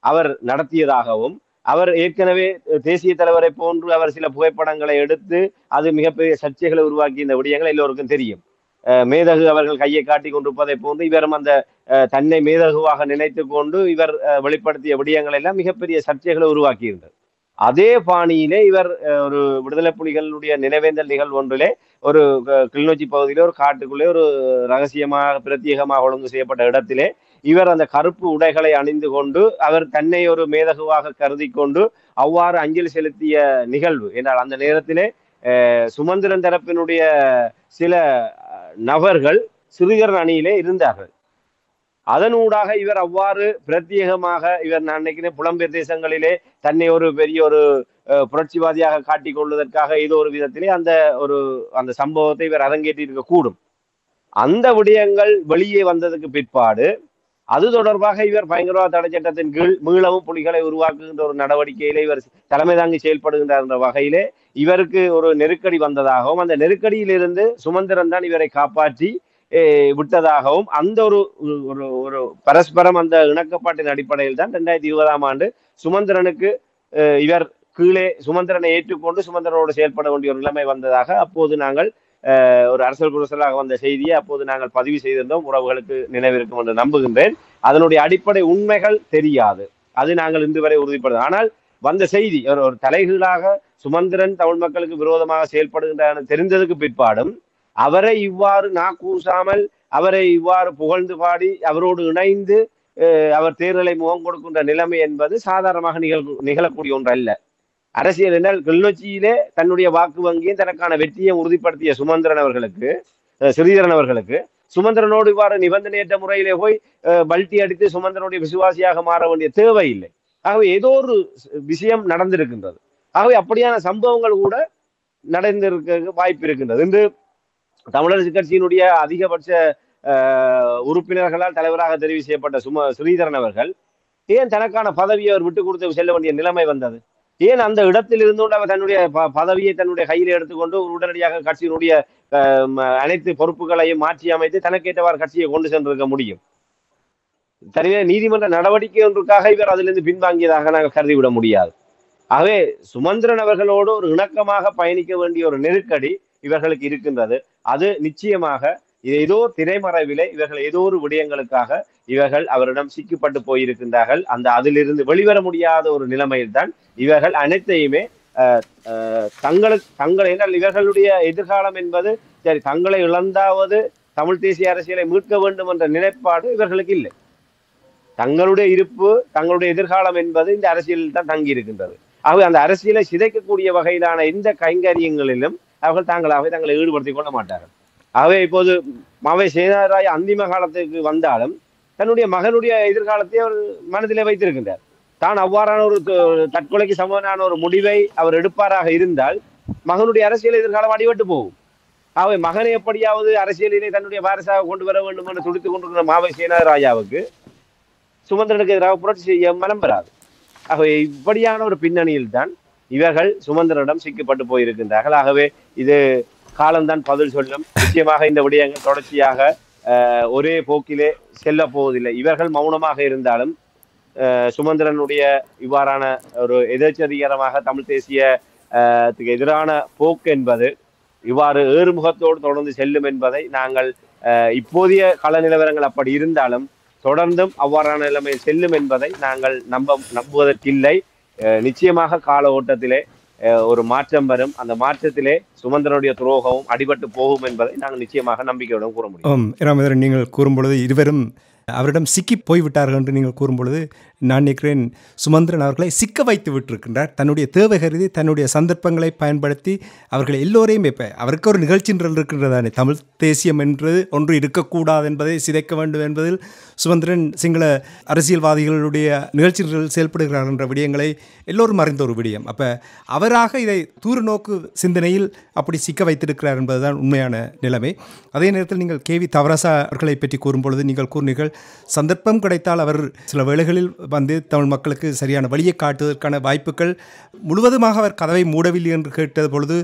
அவர் நடத்தியதாகவும் அவர் ஏற்கனவே தேசிய தலைவரை போன்று அவர் சில புகைப்படங்களை எடுத்து அது மிகப்பெரிய சர்ச்சைகளை உருவாக்கி இந்த விடயங்கள் எல்லோருக்கும் தெரியும். மேதகு அவர்கள் கையை காட்டி கொண்டிருப்பதை போன்று இவரும் அந்த தன்னை மேதகுவாக நினைத்து கொண்டு இவர் வெளிப்படுத்திய விடயங்கள் எல்லாம் மிகப்பெரிய சர்ச்சைகளை உருவாக்கி இருந்தது. அதே பாணியிலே இவர் ஒரு விடுதலை புலிகளுடைய நினைவேந்தல் நிகழ்வு ஒன்றிலே ஒரு கிளிநொச்சி பகுதியிலே ஒரு காட்டுக்குள்ளே ஒரு ரகசியமாக பிரத்யேகமாக ஒழுங்கு செய்யப்பட்ட இடத்திலே இவர் அந்த கருப்பு உடைகளை அணிந்து கொண்டு அவர் தன்னை ஒரு மேதகுவாக கருதி கொண்டு அவ்வாறு அஞ்சலி செலுத்திய நிகழ்வு என்றால் அந்த நேரத்திலே சுமந்திரன் தரப்பினுடைய சில நபர்கள் சிறுகரன் அணியிலே இருந்தார்கள். அதனூடாக இவர் அவ்வாறு பிரத்யேகமாக இவர் நான் நினைக்கிறேன் புலம்பெயர் தேசங்களிலே தன்னை ஒரு பெரிய ஒரு புரட்சிவாதியாக காட்டிக் கொள்வதற்காக ஏதோ ஒரு விதத்திலே அந்த சம்பவத்தை இவர் அரங்கேற்றி இருக்க கூடும். அந்த விடயங்கள் வெளியே வந்ததுக்கு பிற்பாடு அது தொடர்பாக இவர் பயங்கரவாத தடை சட்டத்தின் கீழ் மீளவும் புலிகளை உருவாக்குகின்ற ஒரு நடவடிக்கையிலே இவர் தலைமை தாங்கி செயல்படுகின்றார் என்ற வகையிலே இவருக்கு ஒரு நெருக்கடி வந்ததாகவும் அந்த நெருக்கடியிலிருந்து சுமந்திரன் தான் இவரை காப்பாற்றி விட்டதாகவும் அந்த ஒரு பரஸ்பரம் அந்த இணக்கப்பாட்டின் அடிப்படையில் தான் 2020 சுமந்திரனுக்கு இவர் கீழே சுமந்திரனை ஏற்றுக்கொண்டு சுமந்திரனோடு செயல்பட வேண்டிய ஒரு நிலைமை வந்ததாக அப்போது நாங்கள் ஒரு அரசியல் புரசலாக வந்த செய்தியை அப்போது நாங்கள் பதிவு செய்திருந்தோம். உறவுகளுக்கு நினைவிருக்கும் என்று நம்புகின்றேன். அதனுடைய அடிப்படை உண்மைகள் தெரியாது, அது நாங்கள் இன்று வரை உறுதிப்படுத்த. ஆனால் வந்த செய்தி ஒரு தலைகீழாக சுமந்திரன் தமிழ் மக்களுக்கு விரோதமாக செயல்படுகின்ற தெரிந்ததுக்கு பிற்பாடும் அவரை இவ்வாறு கூசாமல் அவரை இவ்வாறு புகழ்ந்து பாடி அவரோடு இணைந்து அவர் தேர்தலை முகம் கொடுக்கின்ற நிலைமை என்பது சாதாரணமாக நிகழக்கூடிய ஒன்று அல்ல. அரசியல் என்றால் கிளிநொச்சியிலே தன்னுடைய வாக்கு வங்கியும் தனக்கான வெற்றியை உறுதிப்படுத்திய சுமந்திரன் அவர்களுக்கு ஸ்ரீதரன் அவர்களுக்கு சுமந்திரனோடு இவ்வாறு நிபந்தனையற்ற முறையிலே போய் பல்ட்டி அடித்து சுமந்திரனுடைய விசுவாசியாக மாற வேண்டிய தேவை இல்லை. ஆகவே ஏதோ ஒரு விஷயம் நடந்திருக்கின்றது. ஆகவே அப்படியான சம்பவங்கள் கூட நடந்திருக்க வாய்ப்பு இருக்கின்றது. இன்று தமிழரசு கட்சியினுடைய அதிகபட்ச உறுப்பினர்களால் தலைவராக தெரிவு செய்யப்பட்ட ஸ்ரீதரன் அவர்கள் ஏன் தனக்கான பதவியை அவர் விட்டுக் கொடுத்து செல்ல வேண்டிய நிலைமை வந்தது? ஏன் அந்த இடத்தில் இருந்துകൊണ്ട് அவர் தன்னுடைய பதவியை தன்னுடைய கையில் எடுத்துக்கொண்டு உடனடியாக கட்சியினுடைய அனைத்து பொறுப்புகளையும் மாற்றி அமைத்து தனக்கேற்றவாறு கட்சியை கொண்டு சென்றிருக்க முடியும்? தனியாக நீதிமன்ற நடவடிக்கை ஒன்றுக்காக இவர் அதிலிருந்து பின்வாங்கியதாக நாங்கள் கருதிவிட முடியாது. ஆகவே சுமந்திரன் அவர்களோடு ஒரு இணக்கமாக பயணிக்க வேண்டிய ஒரு நெருக்கடி இவர்களுக்கு இருக்கின்றது. அது நிச்சயமாக ஏதோ திரைமறைவிலே இவர்கள் ஏதோ ஒரு விடயங்களுக்காக இவர்கள் அவரிடம் சிக்கப்பட்டு போயிருக்கின்றார்கள். அதிலிருந்து வெளிவர முடியாத ஒரு நிலைமையில் தான் இவர்கள் அனைத்தையுமே தங்களை இவர்களுடைய எதிர்காலம் என்பது சரி தங்களை இழந்தாவது தமிழ் தேசிய அரசியலை மீட்க வேண்டும் என்ற நிலைப்பாடு இவர்களுக்கு இல்லை. தங்களுடைய இருப்பு தங்களுடைய எதிர்காலம் என்பது இந்த அரசியலில் தான் தங்கி இருக்கின்றது. ஆகவே அந்த அரசியலை சிதைக்கக்கூடிய வகையிலான எந்த கைங்கரியங்களிலும் அவர்கள் தங்களை ஈடுபடுத்திக் கொள்ள மாட்டார்கள். ஆகவே இப்போது மாவை சேனாராய் அந்திம காலத்துக்கு வந்தாலும் தன்னுடைய மகனுடைய எதிர்காலத்தை அவர் மனதிலே வைத்திருக்கின்றார். தான் அவ்வாறான ஒரு தற்கொலைக்கு சமமான ஒரு முடிவை அவர் எடுப்பாராக இருந்தால் மகனுடைய அரசியல் எதிர்காலம் அடிபட்டு போகும். ஆகவே மகனை எப்படியாவது அரசியலிலே தன்னுடைய வாரிசாக கொண்டு வர வேண்டும் என்று துடித்துக் கொண்டிருக்கிற மாவை சேனாதி ராஜாவுக்கு சுமந்திரனுக்கு எதிராக புரட்சி செய்ய மனம் பெறாது. ஆகவே இப்படியான ஒரு பின்னணியில் தான் இவர்கள் சுமந்திரனிடம் சிக்கப்பட்டு போயிருக்கின்றார்கள். ஆகவே இது காலம்தான் பதில் சொல்லும். நிச்சயமாக இந்த விடயங்கள் தொடர்ச்சியாக ஒரே போக்கிலே செல்ல போவதில்லை. இவர்கள் மௌனமாக இருந்தாலும் சுமந்திரனுடைய இவ்வாறான ஒரு எதிர்ச்சதிகரமாக தமிழ் தேசிய எதிரான போக்கு என்பது இவ்வாறு ஏறுமுகத்தோடு தொடர்ந்து செல்லும் என்பதை நாங்கள் இப்போதைய கள நிலவரங்கள் அப்படி இருந்தாலும் தொடர்ந்தும் அவ்வாறான நிலைமையில் செல்லும் என்பதை நாங்கள் நம்புவதற்கில்லை. நிச்சயமாக கால ஓட்டத்திலே ஒரு மாற்றம் வரும். அந்த மாற்றத்திலே சுமந்திரனுடைய துரோகமும் அடிபட்டு போகும் என்பதை நாங்கள் நிச்சயமாக நம்பிக்கையுடன் கூற முடியும். ராமேந்திரன், நீங்கள் கூறும்பொழுது இருவரும் அவரிடம் சிக்கி போய்விட்டார்கள் என்று நீங்கள் கூறும்பொழுது நான் நினைக்கிறேன் சுமந்திரன் அவர்களை சிக்க வைத்து விட்டிருக்கின்றார். தன்னுடைய தேவை கருதி தன்னுடைய சந்தர்ப்பங்களை பயன்படுத்தி அவர்கள் எல்லோரையும் அவருக்கு ஒரு நிகழ்ச்சி இருக்கின்றதானே, தமிழ் தேசியம் என்று ஒன்று இருக்கக்கூடாது என்பதை சிதைக்க வேண்டும் என்பதில் சுமந்திரன் சிங்கள அரசியல்வாதிகளுடைய நிகழ்ச்சிகள் செயல்படுகிறார் என்ற விடயங்களை எல்லோரும் அறிந்த ஒரு விடயம். அப்போ அவராக இதை தூர நோக்கு சிந்தனையில் அப்படி சிக்க வைத்திருக்கிறார் என்பதுதான் உண்மையான நிலைமை. அதே நேரத்தில் நீங்கள் கேவி தவராசா அவர்களை பற்றி கூறும்பொழுது நீங்கள் கூறினீர்கள் சந்தர்ப்பம் கிடைத்தால் அவர் சில வேளைகளில் வந்து தமிழ் மக்களுக்கு சரியான வழியை காட்டுவதற்கான வாய்ப்புகள் முழுவதுமாக அவர் கதவை மூடவில்லை என்று கேட்ட பொழுது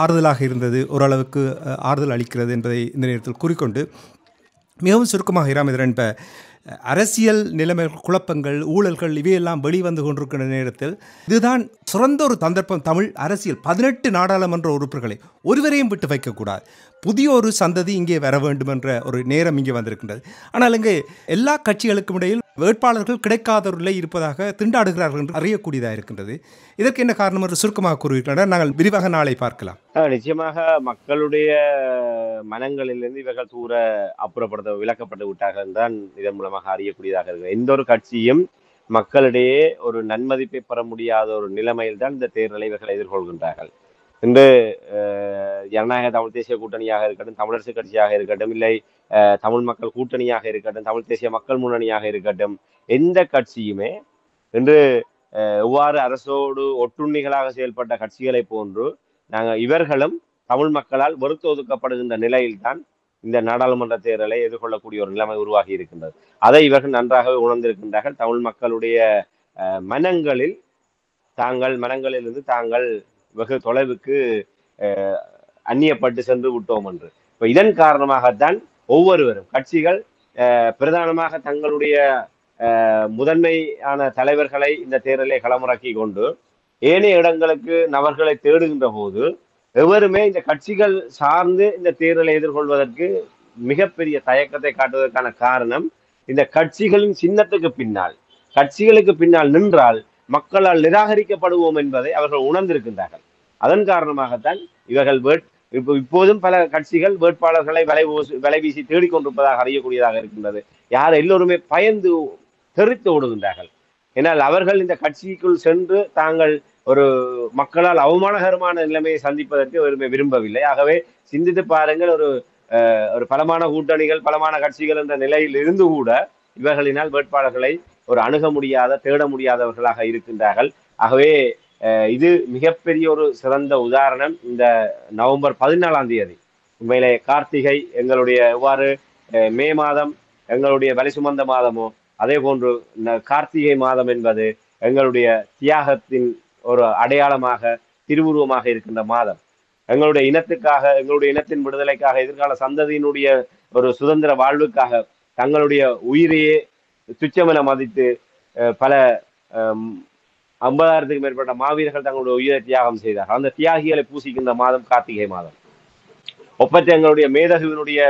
ஆறுதலாக இருந்தது, ஓரளவுக்கு ஆறுதல் அளிக்கிறது என்பதை இந்த நேரத்தில் கூறிக்கொண்டு மிகவும் சுருக்கமாக ராமேந்திரன், இப்போ அரசியல் நிலைமை குழப்பங்கள் ஊழல்கள் இவையெல்லாம் வெளிவந்து கொண்டிருக்கிற நேரத்தில் இதுதான் சிறந்த ஒரு சந்தர்ப்பம். தமிழ் அரசியல் 18 நாடாளுமன்ற உறுப்பினர்களை ஒருவரையும் விட்டு வைக்கக்கூடாது, புதிய ஒரு சந்ததி இங்கே வர வேண்டும் என்ற ஒரு நேரம் இங்கே வந்திருக்கின்றது. ஆனால் இங்கே எல்லா கட்சிகளுக்கும் இடையில் வேட்பாளர்கள் கிடைக்காதவர்களே இருப்பதாக திண்டாடுகிறார்கள் என்று அறியக்கூடியதாக இருக்கின்றது. இதற்கு என்ன காரணம் என்று சுருக்கமாக கூறுகிறார்கள். நாங்கள் விரிவாக நாளை பார்க்கலாம். நிச்சயமாக மக்களுடைய மனங்களிலிருந்து இவர்கள் தூர அப்புறப்படுத்த விலக்கப்பட்டு விட்டார்கள் தான் இதன் மூலமாக அறியக்கூடியதாக இருக்கிறது. எந்த ஒரு கட்சியும் மக்களிடையே ஒரு நன்மதிப்பை பெற முடியாத ஒரு நிலைமையில் தான் இந்த தேர்தலை இவர்கள் எதிர்கொள்கின்றார்கள். இன்று ஜனநாயக தமிழ் தேசிய கூட்டணியாக இருக்கட்டும், தமிழரசு கட்சியாக இருக்கட்டும், இல்லை தமிழ் மக்கள் கூட்டணியாக இருக்கட்டும், தமிழ் தேசிய மக்கள் முன்னணியாக இருக்கட்டும், எந்த கட்சியுமே இன்று எவ்வாறு அரசோடு ஒட்டுண்ணிகளாக செயல்பட்ட கட்சிகளை போன்று இவர்களும் தமிழ் மக்களால் வெறுத்து ஒதுக்கப்படுகின்ற நிலையில்தான் இந்த நாடாளுமன்ற தேர்தலை எதிர்கொள்ளக்கூடிய ஒரு நிலைமை உருவாகி இருக்கின்றது. அதை இவர்கள் நன்றாகவே உணர்ந்திருக்கின்றார்கள். தமிழ் மக்களுடைய மனங்களிலிருந்து தாங்கள் வெகு தொலைவுக்கு அந்நியப்பட்டு சென்று விட்டோம் என்று. இப்ப இதன் காரணமாகத்தான் ஒவ்வொருவரும் கட்சிகள் பிரதானமாக தங்களுடைய முதன்மையான தலைவர்களை இந்த தேர்தலை களமிறக்கி கொண்டு ஏனைய இடங்களுக்கு நபர்களை தேடுகின்ற போது எவருமே இந்த கட்சிகள் சார்ந்து இந்த தேர்தலை எதிர்கொள்வதற்கு மிகப்பெரிய தயக்கத்தை காட்டுவதற்கான காரணம், இந்த கட்சிகளின் கட்சிகளுக்கு பின்னால் நின்றால் மக்களால் நிராகரிக்கப்படுவோம் என்பதை அவர்கள் உணர்ந்திருக்கின்றார்கள். அதன் காரணமாகத்தான் இவர்கள் இப்போதும் பல கட்சிகள் வேட்பாளர்களை வலை வீசி தேடிக்கொண்டிருப்பதாக அறியக்கூடியதாக இருக்கின்றது. எல்லோருமே பயந்து தெரித்து ஓடுகின்றார்கள். ஏனால் அவர்கள் இந்த கட்சிக்குள் சென்று தாங்கள் ஒரு மக்களால் அவமானகரமான நிலைமையை சந்திப்பதற்கு எவருமே விரும்பவில்லை. ஆகவே சிந்தித்து பாருங்கள், ஒரு பலமான கூட்டணிகள் பலமான கட்சிகள் என்ற நிலையில் இருந்து கூட இவர்களினால் வேட்பாளர்களை ஒரு அணுக முடியாத தேட முடியாதவர்களாக இருக்கின்றார்கள். ஆகவே இது மிகப்பெரிய ஒரு சிறந்த உதாரணம். இந்த நவம்பர் 14ஆம் தேதி உண்மையிலே கார்த்திகை எங்களுடைய எவ்வாறு மே மாதம் எங்களுடைய வலி சுமந்த மாதமோ அதே போன்று கார்த்திகை மாதம் என்பது எங்களுடைய தியாகத்தின் ஒரு அடையாளமாக திருவுருவமாக இருக்கின்ற மாதம். எங்களுடைய இனத்துக்காக, எங்களுடைய இனத்தின் விடுதலைக்காக, எதிர்கால சந்ததியினுடைய ஒரு சுதந்திர வாழ்வுக்காக தங்களுடைய உயிரையே துச்சமென மதித்து பல 50,000க்கும் மேற்பட்ட மாவீரர்கள் தங்களுடைய உயிரை தியாகம் செய்தார்கள். அந்த தியாகிகளை பூசிக்கின்ற மாதம் கார்த்திகை மாதம். ஒப்பற்ற எங்களுடைய மேதகுவினுடைய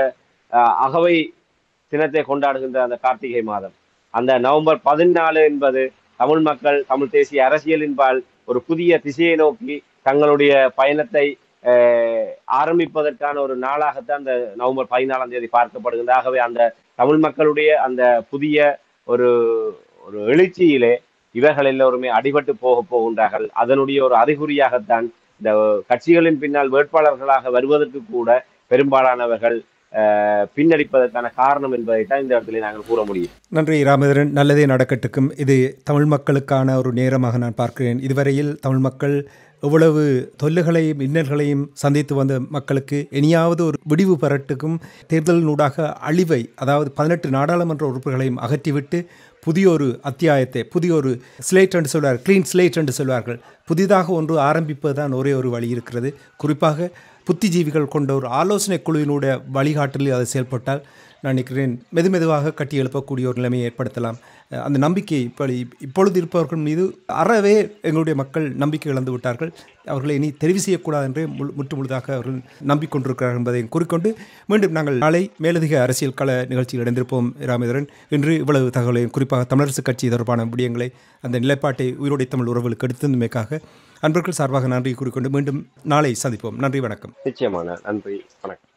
அகவை தினத்தை கொண்டாடுகின்ற அந்த கார்த்திகை மாதம். அந்த நவம்பர் 14 என்பது தமிழ் மக்கள் தமிழ் தேசிய அரசியலின்பால் ஒரு புதிய திசையை நோக்கி தங்களுடைய பயணத்தை ஆரம்பிப்பதற்கான ஒரு நாளாகத்தான் அந்த நவம்பர் 14ஆம் தேதி பார்க்கப்படுகின்றது. ஆகவே அந்த தமிழ் மக்களுடைய அந்த புதிய ஒரு எழுச்சியிலே இவர்கள் எல்லோருமே அடிபட்டு போகின்றார்கள். அதனுடைய ஒரு அறிகுறியாகத்தான் இந்த கட்சிகளின் பின்னால் வேட்பாளர்களாக வருவதற்கு கூட பெரும்பாலானவர்கள் பின்னடிப்பதற்கான காரணம் என்பதைத்தான் இந்த இடத்துல நாங்கள் கூற முடியும். நன்றி ராமேந்திரன், நல்லதே நடக்கட்டுக்கும். இது தமிழ் மக்களுக்கான ஒரு நேரமாக நான் பார்க்கிறேன். இதுவரையில் தமிழ் மக்கள் எவ்வளவு தொல்லைகளையும் இன்னல்களையும் சந்தித்து வந்த மக்களுக்கு இனியாவது ஒரு விடிவு பெறட்டுக்கும் தேர்தலினூடாக அழிவை, அதாவது 18 நாடாளுமன்ற உறுப்பினர்களையும் அகற்றிவிட்டு புதிய ஒரு அத்தியாயத்தை, புதிய ஒரு ஸ்லேட் என்று சொல்வார்கள், க்ளீன் ஸ்லேட் என்று சொல்வார்கள், புதிதாக ஒன்று ஆரம்பிப்பது தான் ஒரே ஒரு வழி இருக்கிறது. குறிப்பாக புத்திஜீவிகள் கொண்ட ஒரு ஆலோசனை குழுவினுடைய வழிகாட்டலில் அதை செயல்பட்டால் நான் நினைக்கிறேன் மெதுமெதுவாக கட்டி எழுப்பக்கூடிய ஒரு நிலைமையை ஏற்படுத்தலாம். அந்த நம்பிக்கை இப்பொழுது இருப்பவர்கள் மீது அறவே எங்களுடைய மக்கள் நம்பிக்கை இழந்து விட்டார்கள். அவர்களை இனி தெரிவு செய்யக்கூடாது என்று முற்று முழுதாக அவர்கள் நம்பிக்கொண்டிருக்கிறார்கள் என்பதை கூறிக்கொண்டு மீண்டும் நாங்கள் நாளை மேலதிக அரசியல் கள நிகழ்ச்சியில் இணைந்திருப்போம். ராமேந்திரன், இன்று இவ்வளவு தகவலையும் குறிப்பாக தமிழரசு கட்சி தொடர்பான விடயங்களை, அந்த நிலைப்பாட்டை உயிரோடை தமிழ் உறவுகளுக்கு எடுத்தமைக்காக அன்பர்கள் சார்பாக நன்றி கூறிக்கொண்டு மீண்டும் நாளை சந்திப்போம். நன்றி, வணக்கம். நிச்சயமான நன்றி, வணக்கம்.